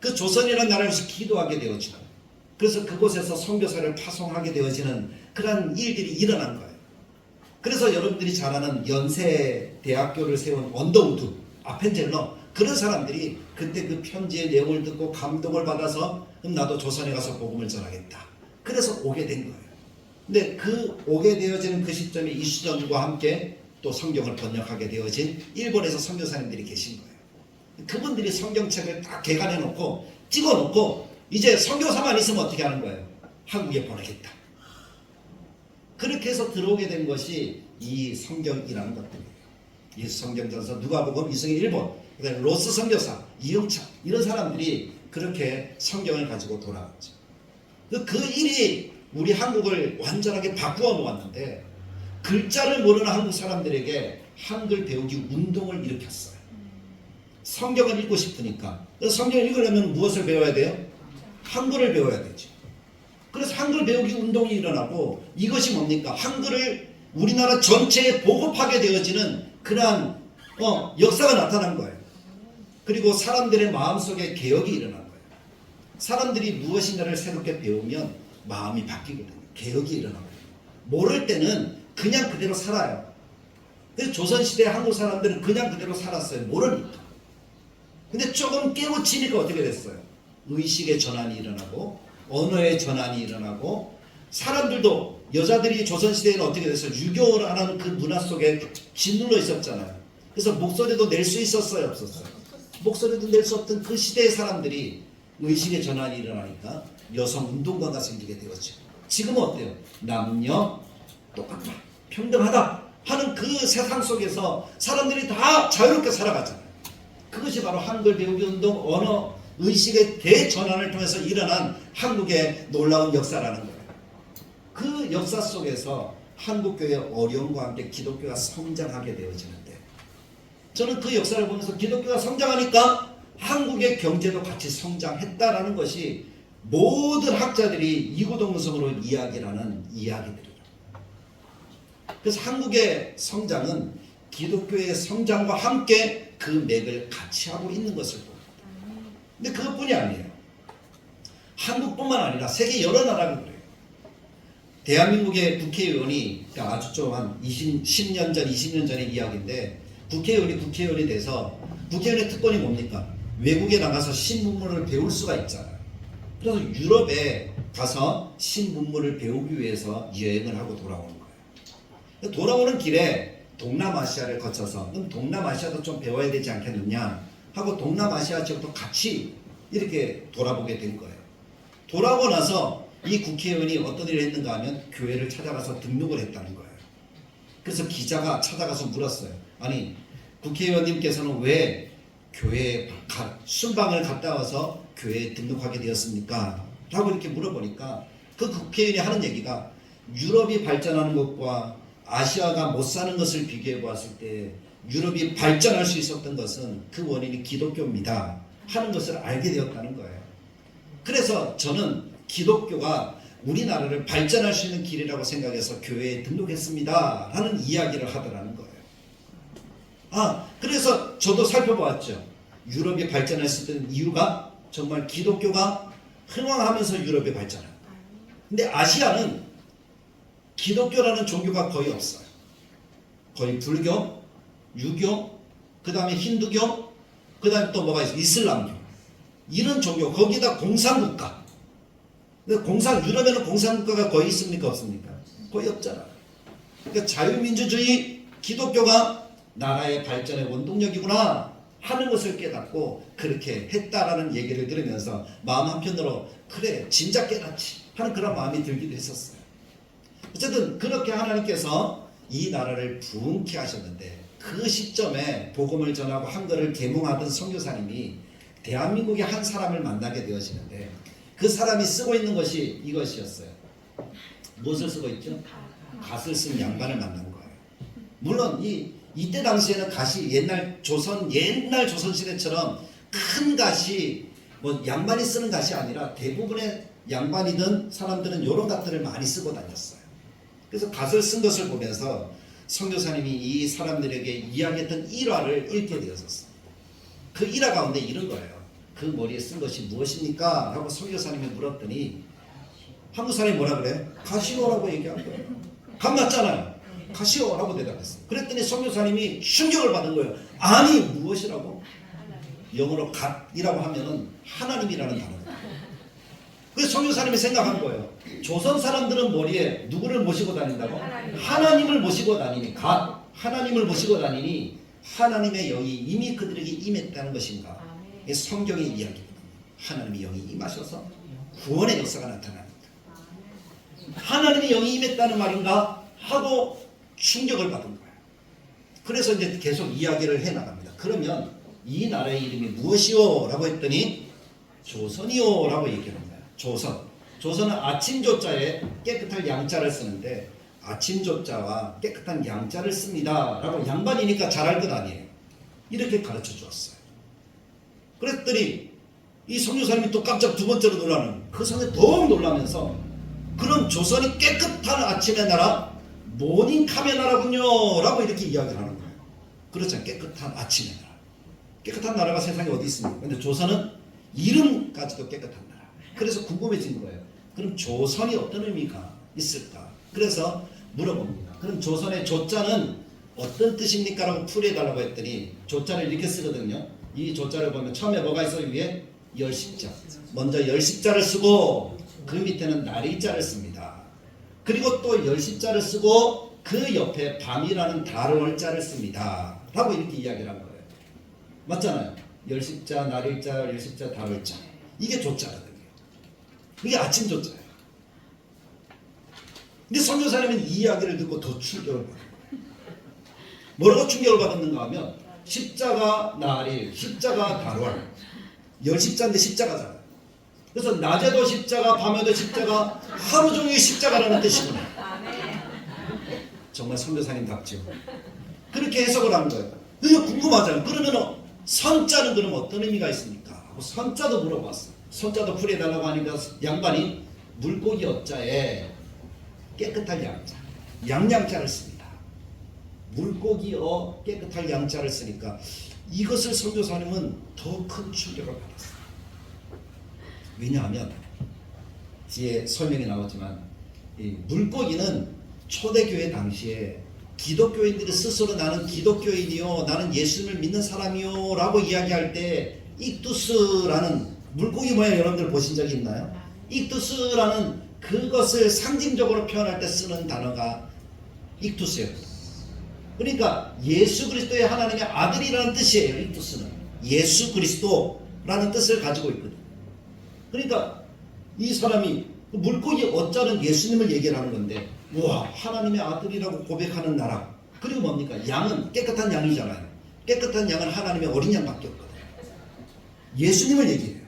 그 조선이라는 나라에서 기도하게 되어지고, 그래서 그곳에서 선교사를 파송하게 되어지는 그런 일들이 일어난 거예요. 그래서 여러분들이 잘 아는 연세 대학교를 세운 언더우드, 아펜젤러, 그런 사람들이 그때 그 편지의 내용을 듣고 감동을 받아서 그럼 나도 조선에 가서 복음을 전하겠다. 그래서 오게 된 거예요. 근데 그 오게 되어지는 그 시점에 이수정과 함께 또 성경을 번역하게 되어진 일본에서 선교사님들이 계신 거예요. 그분들이 성경책을 딱 개간해 놓고 찍어 놓고 이제 선교사만 있으면 어떻게 하는 거예요? 한국에 보내겠다. 그렇게 해서 들어오게 된 것이 이 성경이라는 것들이에요. 예수 성경전서, 누가복음, 이승의 일본, 그다음에 로스 선교사, 이영차 이런 사람들이 그렇게 성경을 가지고 돌아왔죠. 그 일이 우리 한국을 완전하게 바꾸어 놓았는데, 글자를 모르는 한국 사람들에게 한글 배우기 운동을 일으켰어요. 성경을 읽고 싶으니까. 그래서 성경을 읽으려면 무엇을 배워야 돼요? 한글을 배워야 되죠. 그래서 한글 배우기 운동이 일어나고, 이것이 뭡니까? 한글을 우리나라 전체에 보급하게 되어지는 그러한 역사가 나타난 거예요. 그리고 사람들의 마음속에 개혁이 일어난 거예요. 사람들이 무엇인가를 새롭게 배우면 마음이 바뀌거든요. 개혁이 일어나거든요. 모를 때는 그냥 그대로 살아요. 그래서 조선시대 한국 사람들은 그냥 그대로 살았어요. 모르니까. 근데 조금 깨우치니까 어떻게 됐어요? 의식의 전환이 일어나고, 언어의 전환이 일어나고, 사람들도, 여자들이 조선시대에는 어떻게 됐어요? 유교라는 그 문화 속에 짓눌러 있었잖아요. 그래서 목소리도 낼 수 있었어요, 없었어요? 목소리도 낼 수 없던 그 시대의 사람들이 의식의 전환이 일어나니까 여성 운동가가 생기게 되었죠. 지금은 어때요? 남녀 똑같다, 평등하다 하는 그 세상 속에서 사람들이 다 자유롭게 살아가잖아요. 그것이 바로 한글 배우기 운동, 언어 의식의 대전환을 통해서 일어난 한국의 놀라운 역사라는 거예요. 그 역사 속에서 한국교회 어려움과 함께 기독교가 성장하게 되어지는데, 저는 그 역사를 보면서 기독교가 성장하니까 한국의 경제도 같이 성장했다라는 것이 모든 학자들이 이구동성으로 이야기하는 이야기들이에요. 그래서 한국의 성장은 기독교의 성장과 함께 그 맥을 같이 하고 있는 것을 봅니다. 근데 그것뿐이 아니에요. 한국뿐만 아니라 세계 여러 나라가 그래요. 대한민국의 국회의원이 아주 좀 한 10년 전, 20년 전의 이야기인데, 국회의원이 돼서, 국회의원의 특권이 뭡니까? 외국에 나가서 신문물을 배울 수가 있잖아요. 그래서 유럽에 가서 신문물을 배우기 위해서 여행을 하고 돌아오는 거예요. 돌아오는 길에 동남아시아를 거쳐서, 그럼 동남아시아도 좀 배워야 되지 않겠느냐 하고 동남아시아 지역도 같이 이렇게 돌아보게 된 거예요. 돌아오고 나서 이 국회의원이 어떤 일을 했는가 하면 교회를 찾아가서 등록을 했다는 거예요. 그래서 기자가 찾아가서 물었어요. 아니, 국회의원님께서는 왜 교회에 순방을 갔다 와서 교회에 등록하게 되었습니까? 라고 이렇게 물어보니까 그 국회의원이 하는 얘기가, 유럽이 발전하는 것과 아시아가 못 사는 것을 비교해 보았을 때 유럽이 발전할 수 있었던 것은 그 원인이 기독교입니다 하는 것을 알게 되었다는 거예요. 그래서 저는 기독교가 우리나라를 발전할 수 있는 길이라고 생각해서 교회에 등록했습니다 하는 이야기를 하더라는 거예요. 그래서 저도 살펴보았죠. 유럽이 발전했을 이유가 정말 기독교가 흥왕하면서 유럽이 발전한 거예요. 근데 아시아는 기독교라는 종교가 거의 없어요. 거의 불교, 유교, 그 다음에 힌두교, 그 다음에 또 뭐가 있어요? 이슬람교. 이런 종교, 거기다 공산국가. 근데 유럽에는 공산국가가 거의 있습니까? 없습니까? 거의 없잖아요. 그러니까 자유민주주의, 기독교가 나라의 발전의 원동력이구나 하는 것을 깨닫고 그렇게 했다라는 얘기를 들으면서 마음 한편으로, 그래, 진작 깨닫지 하는 그런 마음이 들기도 했었어요. 어쨌든 그렇게 하나님께서 이 나라를 부흥케 하셨는데, 그 시점에 복음을 전하고 한글을 계몽하던 선교사님이 대한민국의 한 사람을 만나게 되어지는데, 그 사람이 쓰고 있는 것이 이것이었어요. 무엇을 쓰고 있죠? 갓을 쓴 양반을 만난 거예요. 물론 이때 당시에는 갓이 옛날 조선 시대처럼 큰 갓이 뭐 양반이 쓰는 갓이 아니라 대부분의 양반이든 사람들은 이런 갓들을 많이 쓰고 다녔어요. 그래서 갓을 쓴 것을 보면서 선교사님이 이 사람들에게 이야기했던 일화를 읽게 되었었어요. 그 일화 가운데 이런 거예요. 그 머리에 쓴 것이 무엇입니까? 라고 선교사님이 물었더니 한국 사람이 뭐라 그래요? 갓이오라고 얘기한 거예요. 갓 맞잖아요. 갓이오라고 대답했어요. 그랬더니 선교사님이 충격을 받은 거예요. 아니, 무엇이라고? 영어로 갓이라고 하면은 하나님이라는 단어예요. 그래서 선교사님이 생각한 거예요. 조선 사람들은 머리에 누구를 모시고 다닌다고? 하나님을 모시고 다니니, 하나님을 모시고 다니니 하나님의 영이 이미 그들에게 임했다는 것인가? 이게 성경의 이야기입니다. 하나님의 영이 임하셔서 구원의 역사가 나타납니다. 하나님의 영이 임했다는 말인가 하고 충격을 받은 거예요. 그래서 이제 계속 이야기를 해나갑니다. 그러면 이 나라의 이름이 무엇이요? 라고 했더니 조선이요 라고 얘기하는 거예요. 조선은 아침조자에 깨끗할 양자를 쓰는데, 아침조자와 깨끗한 양자를 씁니다 라고, 양반이니까 잘할 것 아니에요. 이렇게 가르쳐 주었어요. 그랬더니 이 선교사님이 또 깜짝 두 번째로 놀라는, 그 성에 더욱 놀라면서, 그럼 조선이 깨끗한 아침의 나라, 모닝캄의 나라군요 라고 이렇게 이야기를 하는 거예요. 그렇죠. 깨끗한 아침의 나라. 깨끗한 나라가 세상에 어디 있습니까? 근데 조선은 이름까지도 깨끗한 나라. 그래서 궁금해진 거예요. 그럼 조선이 어떤 의미가 있을까? 그래서 물어봅니다. 그럼 조선의 조자는 어떤 뜻입니까? 라고 풀이해달라고 했더니, 조자를 이렇게 쓰거든요. 이 조자를 보면 처음에 뭐가 있어요? 위에 열십자. 먼저 열십자를 쓰고 그 밑에는 나리자를 씁니다. 그리고 또 열십자를 쓰고 그 옆에 밤이라는 달월자를 씁니다 라고 이렇게 이야기를 한 거예요. 맞잖아요. 열십자, 나리자, 열십자, 달월자. 이게 조자거든요. 이게 아침 조자예요. 근데 선교사님은 이 이야기를 듣고 더 충격을 받은 거예요. 뭐라고 충격을 받았는가 하면, 십자가 나릴, 십자가 달월, 열십자인데 십자가잖아요. 그래서 낮에도 십자가, 밤에도 십자가, 하루 종일 십자가라는 뜻이구나. 정말 선교사님답죠. 그렇게 해석을 하는 거예요. 이거 궁금하잖아요. 그러면 선자는 그럼 어떤 의미가 있습니까? 하고 선자도 물어봤어요. 선자도 풀이해달라고 하니까 양반이 물고기 어자에 깨끗할 양자, 양양자를 씁니다. 물고기 깨끗할 양자를 쓰니까 이것을 선교사님은 더 큰 충격을 받았어요. 왜냐하면 뒤에 설명이 나오지만 이 물고기는 초대교회 당시에 기독교인들이 스스로 나는 기독교인이요, 나는 예수님을 믿는 사람이요 라고 이야기할 때 익두스라는 물고기 모양 여러분들 보신 적이 있나요? 익두스라는 그것을 상징적으로 표현할 때 쓰는 단어가 익두스예요. 그러니까 예수 그리스도의 하나님의 아들이라는 뜻이에요. 익두스는 예수 그리스도라는 뜻을 가지고 있거든요. 그러니까 이 사람이 물고기 어자는 예수님을 얘기를 하는 건데, 와, 하나님의 아들이라고 고백하는 나라. 그리고 뭡니까? 양은 깨끗한 양이잖아요. 깨끗한 양은 하나님의 어린 양밖에 없거든요. 예수님을 얘기해요.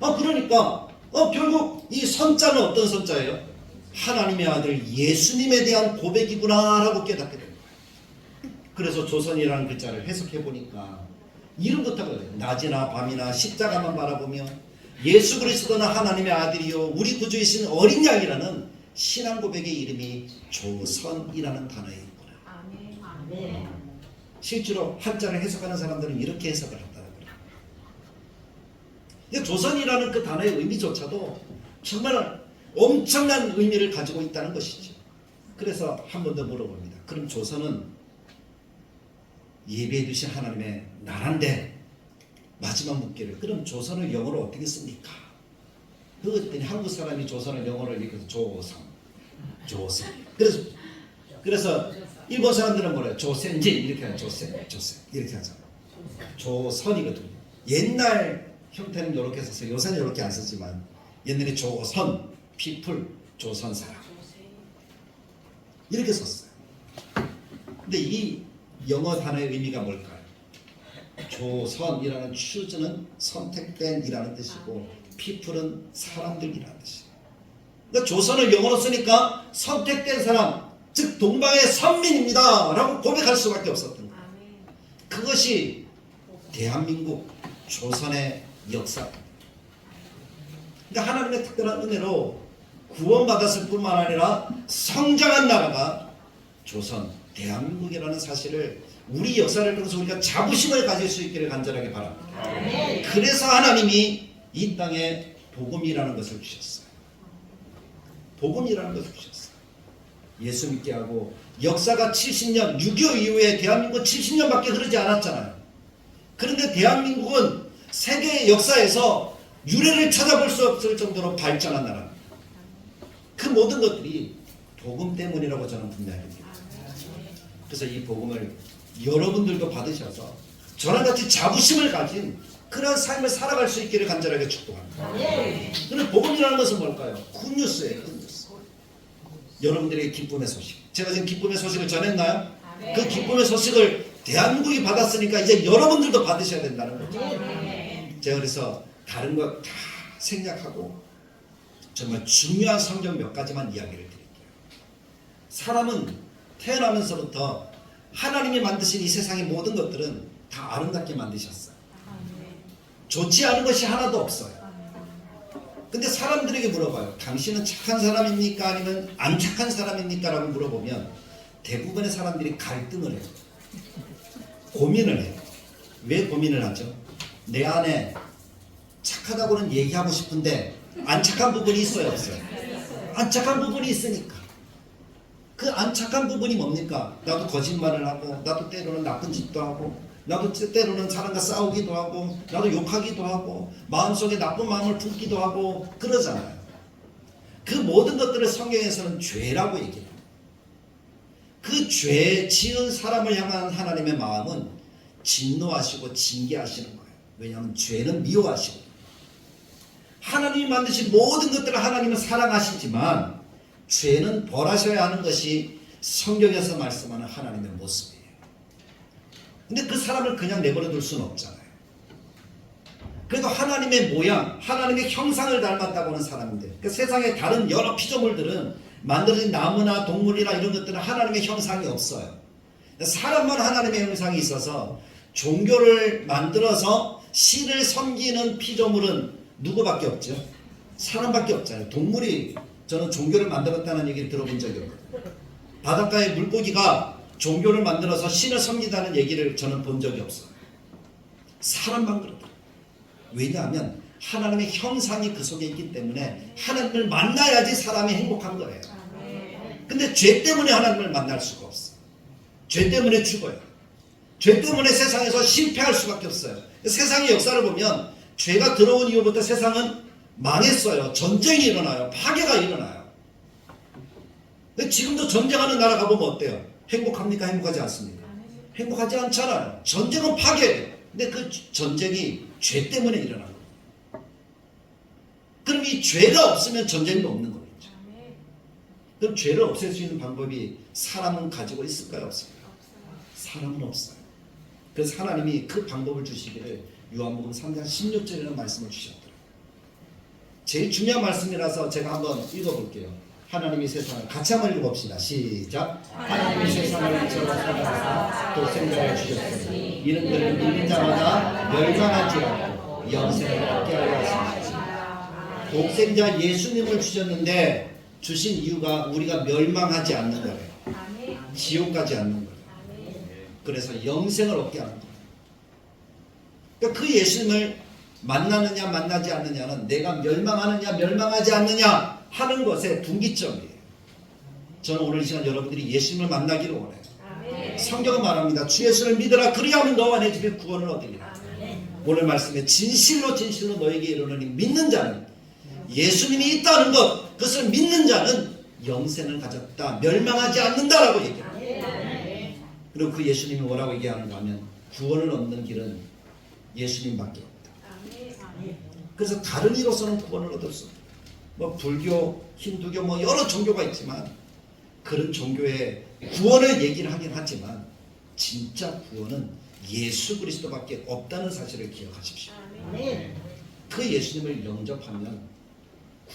그러니까 결국 이 선자는 어떤 선자예요? 하나님의 아들 예수님에 대한 고백이구나 라고 깨닫게 됩니다. 그래서 조선이라는 글자를 해석해 보니까 이름부터 그래요. 낮이나 밤이나 십자가만 바라보며 예수 그리스도는 하나님의 아들이요 우리 구주이신 어린 양이라는 신앙 고백의 이름이 조선이라는 단어에 있구나. 아멘. 실제로 한자를 해석하는 사람들은 이렇게 해석을 한다는 거예요. 근데 조선이라는 그 단어의 의미조차도 정말 엄청난 의미를 가지고 있다는 것이죠. 그래서 한 번 더 물어봅니다. 그럼 조선은 예배해 주신 하나님의 나라인데, 마지막 묻기를, 그럼 조선을 영어로 어떻게 씁니까? 그랬더니 한국 사람이 조선을 영어로 읽어서 조선. 그래서 일본 사람들은 뭐래요? 조센진 이렇게 하죠. 조센 이렇게 하죠. 조선이거든요. 옛날 형태는 이렇게 써서 요새는 이렇게 안 쓰지만 옛날에 조선, 피플, 조선 사람 이렇게 썼어요. 근데 이 영어 단어의 의미가 뭘까요? 조선이라는 chose는 선택된이라는 뜻이고 people은 사람들이라는 뜻이에요. 그러니까 조선을 영어로 쓰니까 선택된 사람, 즉 동방의 선민입니다 라고 고백할 수밖에 없었던 거예요. 그것이 대한민국 조선의 역사. 그러니까 하나님의 특별한 은혜로 구원받았을 뿐만 아니라 성장한 나라가 조선, 대한민국이라는 사실을 우리 역사를 통해서 우리가 자부심을 가질 수 있기를 간절하게 바랍니다. 그래서 하나님이 이 땅에 복음이라는 것을 주셨어요. 복음이라는 것을 주셨어요. 예수 믿게 하고 역사가 70년, 6.25 이후에 대한민국 70년밖에 흐르지 않았잖아요. 그런데 대한민국은 세계의 역사에서 유래를 찾아볼 수 없을 정도로 발전한 나라입니다. 그 모든 것들이 복음 때문이라고 저는 분명히 믿습니다. 그래서 이 복음을 여러분들도 받으셔서 저랑 같이 자부심을 가진 그런 삶을 살아갈 수 있기를 간절하게 축복합니다. 그런데 복음이라는 것은 뭘까요? 굿뉴스예요. 굿뉴스. 여러분들의 기쁨의 소식. 제가 지금 기쁨의 소식을 전했나요? 그 기쁨의 소식을 대한민국이 받았으니까 이제 여러분들도 받으셔야 된다는 거죠. 제가 그래서 다른 것 다 생략하고 정말 중요한 성경 몇 가지만 이야기를 드릴게요. 사람은 태어나면서부터 하나님이 만드신 이 세상의 모든 것들은 다 아름답게 만드셨어요. 좋지 않은 것이 하나도 없어요. 근데 사람들에게 물어봐요. 당신은 착한 사람입니까? 아니면 안 착한 사람입니까? 라고 물어보면 대부분의 사람들이 갈등을 해요. 고민을 해요. 왜 고민을 하죠? 내 안에 착하다고는 얘기하고 싶은데 안 착한 부분이 있어요, 없어요? 안 착한 부분이 있으니까. 그 안 착한 부분이 뭡니까? 나도 거짓말을 하고, 나도 때로는 나쁜 짓도 하고, 나도 때로는 사람과 싸우기도 하고, 나도 욕하기도 하고, 마음속에 나쁜 마음을 품기도 하고 그러잖아요. 그 모든 것들을 성경에서는 죄라고 얘기해요. 그 죄 지은 사람을 향한 하나님의 마음은 진노하시고 징계하시는 거예요. 왜냐하면 죄는 미워하시고, 하나님이 만드신 모든 것들을 하나님은 사랑하시지만 죄는 벌하셔야 하는 것이 성경에서 말씀하는 하나님의 모습이에요. 근데 그 사람을 그냥 내버려 둘 수는 없잖아요. 그래도 하나님의 모양, 하나님의 형상을 닮았다고 하는 사람인데, 그 세상의 다른 여러 피조물들은 만들어진 나무나 동물이나 이런 것들은 하나님의 형상이 없어요. 사람만 하나님의 형상이 있어서 종교를 만들어서 신을 섬기는 피조물은 누구밖에 없죠? 사람밖에 없잖아요. 동물이 저는 종교를 만들었다는 얘기를 들어본 적이 없거든요. 바닷가의 물고기가 종교를 만들어서 신을 섬기다는 얘기를 저는 본 적이 없어요. 사람만 그렇다. 왜냐하면 하나님의 형상이 그 속에 있기 때문에 하나님을 만나야지 사람이 행복한 거예요. 근데 죄 때문에 하나님을 만날 수가 없어. 죄 때문에 죽어요. 죄 때문에 세상에서 실패할 수밖에 없어요. 세상의 역사를 보면 죄가 들어온 이후부터 세상은 망했어요. 전쟁이 일어나요. 파괴가 일어나요. 근데 지금도 전쟁하는 나라 가보면 어때요? 행복합니까? 행복하지 않습니까? 행복하지 않잖아요. 전쟁은 파괴예요. 근데 그 전쟁이 죄 때문에 일어나는 거예요. 그럼 이 죄가 없으면 전쟁도 없는 거겠죠. 그럼 죄를 없앨 수 있는 방법이 사람은 가지고 있을까요? 없을까요? 사람은 없어요. 그래서 하나님이 그 방법을 주시기를 요한복음 3장 16절이라는 말씀을 주셨더라고요. 제일 중요한 말씀이라서 제가 한번 읽어볼게요. 하나님이 세상을 같이 한번 읽어봅시다. 시작. 하나님이 세상을 이처럼 사랑하사 독생자를 주셨으니 이는 그를 믿는 자마다 멸망하지 않고 영생을 얻게 하려 하십니다. 독생자 예수님을 주셨는데 주신 이유가 우리가 멸망하지 않는 거예요. 지옥 가지 않는 거예요. 그래서 영생을 얻게 하는 거예요. 그러니까 그 예수님을 만나느냐 만나지 않느냐는 내가 멸망하느냐 멸망하지 않느냐 하는 것의 분기점이에요. 저는 오늘 이 시간 여러분들이 예수님을 만나기를 원해요. 성경은 말합니다. 주 예수를 믿으라 그리하면 너와 내 집에 구원을 얻으리라. 오늘 말씀에 진실로 진실로 너에게 이르노니 믿는 자는 예수님이 있다는 것, 그것을 믿는 자는 영생을 가졌다, 멸망하지 않는다라고 얘기합니다. 그리고 그 예수님이 뭐라고 얘기하는가 하면 구원을 얻는 길은 예수님밖에 없다. 그래서 다른 이로서는 구원을 얻을 수 없다. 뭐 불교, 힌두교 뭐 여러 종교가 있지만 그런 종교의 구원을 얘기를 하긴 하지만 진짜 구원은 예수 그리스도밖에 없다는 사실을 기억하십시오. 그 예수님을 영접하면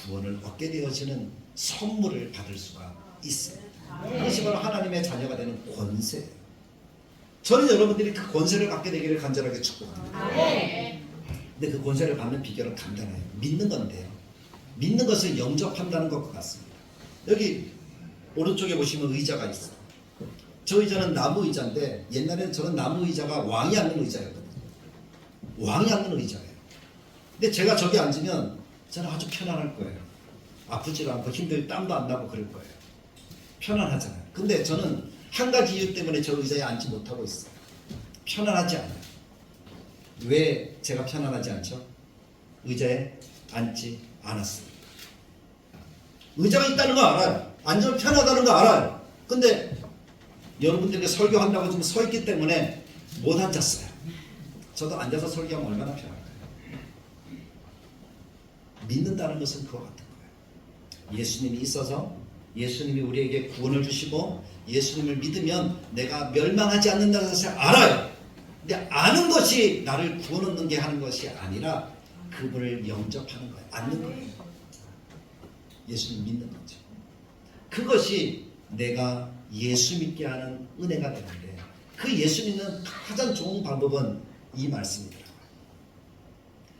구원을 얻게 되어지는 선물을 받을 수가 있습니다. 그것이 바로 하나님의 자녀가 되는 권세예요. 저는 여러분들이 그 권세를 갖게 되기를 간절하게 축복합니다. 근데 그 권세를 받는 비결은 간단해요. 믿는 건데요. 믿는 것을 영접한다는 것과 같습니다. 여기 오른쪽에 보시면 의자가 있어요. 저 의자는 나무 의자인데 옛날에는 저는 나무 의자가 왕이 앉는 의자였거든요. 왕이 앉는 의자예요. 근데 제가 저기 앉으면 저는 아주 편안할 거예요. 아프지도 않고 힘들 땀도 안 나고 그럴 거예요. 편안하잖아요. 근데 저는 한 가지 이유 때문에 저 의자에 앉지 못하고 있어요. 편안하지 않아요. 왜 제가 편안하지 않죠? 의자에 앉지 않았습니다. 의자가 있다는 거 알아요. 앉으면 편하다는 거 알아요. 근데 여러분들에게 설교한다고 지금 서 있기 때문에 못 앉았어요. 저도 앉아서 설교하면 얼마나 편할까요? 믿는다는 것은 그와 같은 거예요. 예수님이 있어서 예수님이 우리에게 구원을 주시고 예수님을 믿으면 내가 멸망하지 않는다는 것을 알아요. 근데 아는 것이 나를 구원 얻는 게 하는 것이 아니라 그분을 영접하는 거예요. 앉는 거예요. 예수님 믿는 거죠. 그것이 내가 예수 믿게 하는 은혜가 되는데 그 예수 믿는 가장 좋은 방법은 이 말씀이더라고요.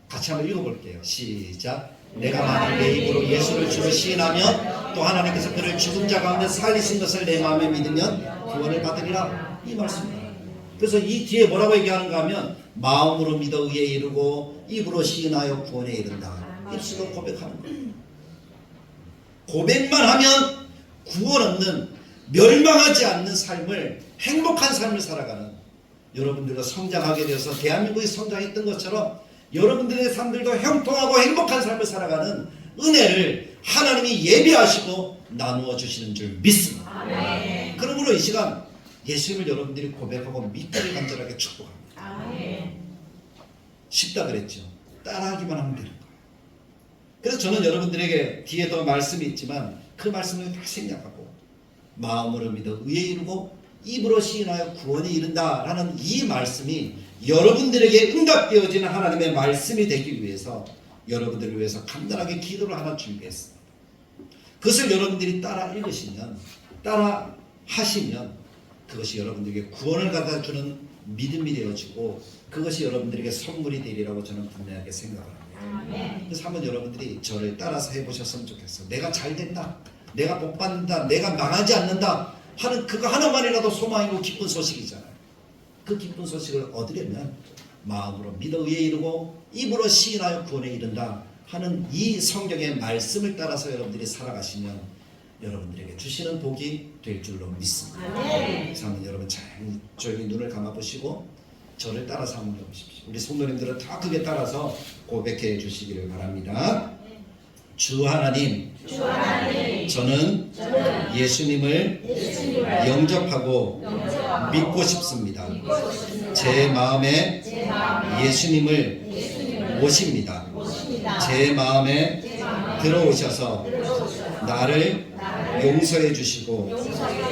같이 한번 읽어볼게요. 시작. 내가 만일 내 입으로 예수를 주로 시인하면 또 하나님께서 그를 죽은 자 가운데 살리신 것을 내 마음에 믿으면 구원을 받으리라. 이 말씀입니다. 그래서 이 뒤에 뭐라고 얘기하는가 하면 마음으로 믿어 의에 이르고 입으로 시인하여 구원에 이른다. 입술로 고백하는 거예요. 고백만 하면 구원 얻는 멸망하지 않는 삶을 행복한 삶을 살아가는 여러분들과 성장하게 되어서 대한민국이 성장했던 것처럼 여러분들의 삶들도 형통하고 행복한 삶을 살아가는 은혜를 하나님이 예비하시고 나누어 주시는 줄 믿습니다. 그러므로 이 시간 예수님을 여러분들이 고백하고 믿기를 간절하게 축복합니다. 쉽다 그랬죠. 따라하기만 하면 되는 거예요. 그래서 저는 여러분들에게 뒤에도 말씀이 있지만 그 말씀을 다 생략하고 마음으로 믿어 의에 이르고 입으로 시인하여 구원에 이른다라는 이 말씀이 여러분들에게 응답되어지는 하나님의 말씀이 되기 위해서 여러분들을 위해서 간단하게 기도를 하나 준비했습니다. 그것을 여러분들이 따라 읽으시면, 따라 하시면 그것이 여러분들에게 구원을 갖다 주는 믿음이 되어지고 그것이 여러분들에게 선물이 되리라고 저는 분명하게 생각을 합니다. 그래서 한번 여러분들이 저를 따라서 해보셨으면 좋겠어요. 내가 잘 된다, 내가 복 받는다, 내가 망하지 않는다 하는 그거 하나만이라도 소망이고 기쁜 소식이잖아요. 그 기쁜 소식을 얻으려면 마음으로 믿어 의에 이르고 입으로 시인하여 구원에 이른다 하는 이 성경의 말씀을 따라서 여러분들이 살아가시면 여러분들에게 주시는 복이 될 줄로 믿습니다. 그래서 한번 여러분 잘 조용히 눈을 감아보시고 저를 따라서 한번 해보십시오. 우리 성도님들은 다 크게 따라서 고백해 주시기를 바랍니다. 주 하나님, 저는 예수님을 영접하고 믿고 싶습니다. 제 마음에 예수님을 모십니다. 제 마음에 들어오셔서 나를 용서해 주시고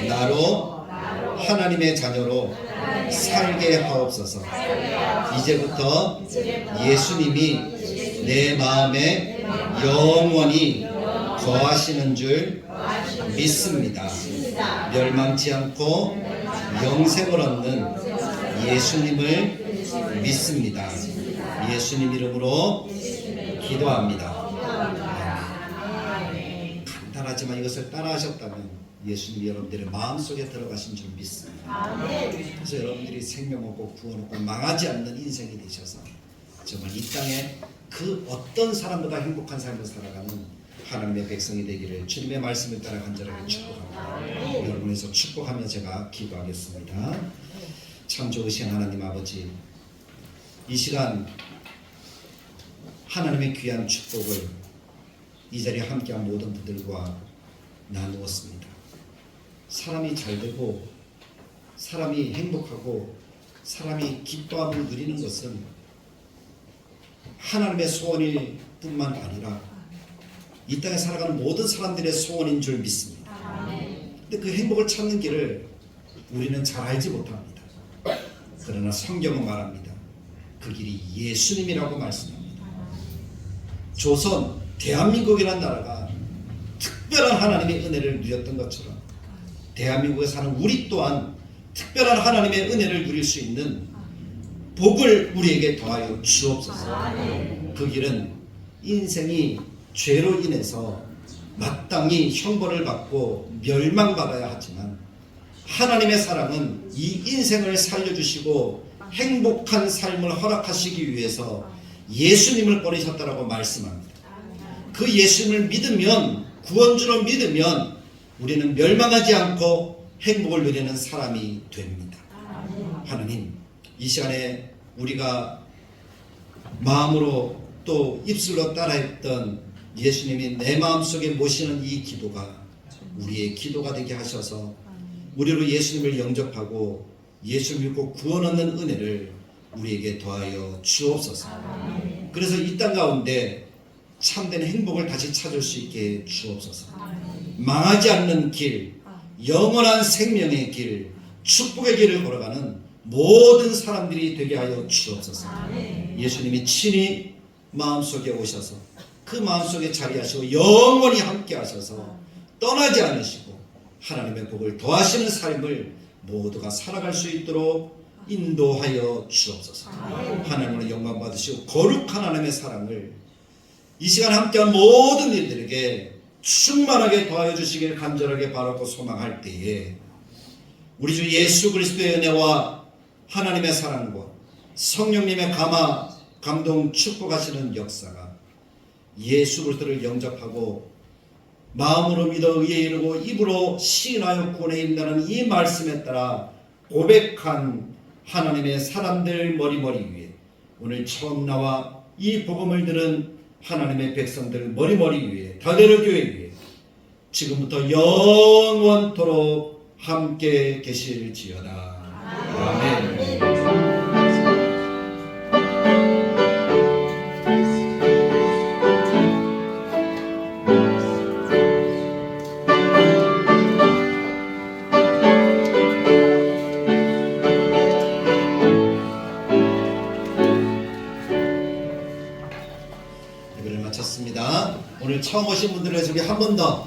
나로 하나님의 자녀로 살게 하옵소서. 이제부터 예수님이 내 마음에 영원히 거하시는 줄 믿습니다. 멸망치 않고 영생을 얻는 예수님을 믿습니다. 예수님 이름으로 기도합니다. 간단하지만 이것을 따라하셨다면 예수님이 여러분들의 마음속에 들어가신 줄 믿습니다. 그래서 여러분들이 생명 얻고 구원 얻고 망하지 않는 인생이 되셔서 정말 이 땅에 그 어떤 사람보다 행복한 삶을 살아가는 하나님의 백성이 되기를 주님의 말씀을 따라 간절하게 축복합니다. 여러분에서 축복하며 제가 기도하겠습니다. 참 좋으신 하나님 아버지, 이 시간 하나님의 귀한 축복을 이 자리에 함께한 모든 분들과 나누었습니다. 사람이 잘 되고 사람이 행복하고 사람이 기뻐함을 누리는 것은 하나님의 소원일 뿐만 아니라 이 땅에 살아가는 모든 사람들의 소원인 줄 믿습니다. 근데 그 행복을 찾는 길을 우리는 잘 알지 못합니다. 그러나 성경은 말합니다. 그 길이 예수님이라고 말씀합니다. 조선, 대한민국이라는 나라가 특별한 하나님의 은혜를 누렸던 것처럼 대한민국에 사는 우리 또한 특별한 하나님의 은혜를 누릴 수 있는 복을 우리에게 더하여 주옵소서. 그 길은 인생이 죄로 인해서 마땅히 형벌을 받고 멸망받아야 하지만 하나님의 사랑은 이 인생을 살려주시고 행복한 삶을 허락하시기 위해서 예수님을 보내셨다라고 말씀합니다. 그 예수님을 믿으면, 구원주로 믿으면 우리는 멸망하지 않고 행복을 누리는 사람이 됩니다. 하나님, 이 시간에 우리가 마음으로 또 입술로 따라했던 예수님이 내 마음속에 모시는 이 기도가 우리의 기도가 되게 하셔서 우리로 예수님을 영접하고 예수 믿고 구원 얻는 은혜를 우리에게 더하여 주옵소서. 그래서 이 땅 가운데 참된 행복을 다시 찾을 수 있게 주옵소서. 망하지 않는 길, 영원한 생명의 길, 축복의 길을 걸어가는 모든 사람들이 되게 하여 주옵소서. 예수님이 친히 마음속에 오셔서 그 마음속에 자리하시고 영원히 함께 하셔서 떠나지 않으시고 하나님의 복을 더하시는 삶을 모두가 살아갈 수 있도록 인도하여 주옵소서. 하나님으로 영광 받으시고 거룩한 하나님의 사랑을 이 시간 함께한 모든 일들에게 충만하게 더하여 주시길 간절하게 바라고 소망할 때에 우리 주 예수 그리스도의 은혜와 하나님의 사랑과 성령님의 감화, 감동, 축복하시는 역사가 예수 그리스도를 영접하고 마음으로 믿어 의에 이르고 입으로 시인하여 구원에 이른다는 이 말씀에 따라 고백한 하나님의 사람들 머리머리 위에 오늘 처음 나와 이 복음을 들은 하나님의 백성들 머리머리 위에 다대로 교회 위에 지금부터 영원토록 함께 계실지어다. 아멘. 예배를 마쳤습니다. 오늘 처음 오신 분들을 위해서 우리 한 번 더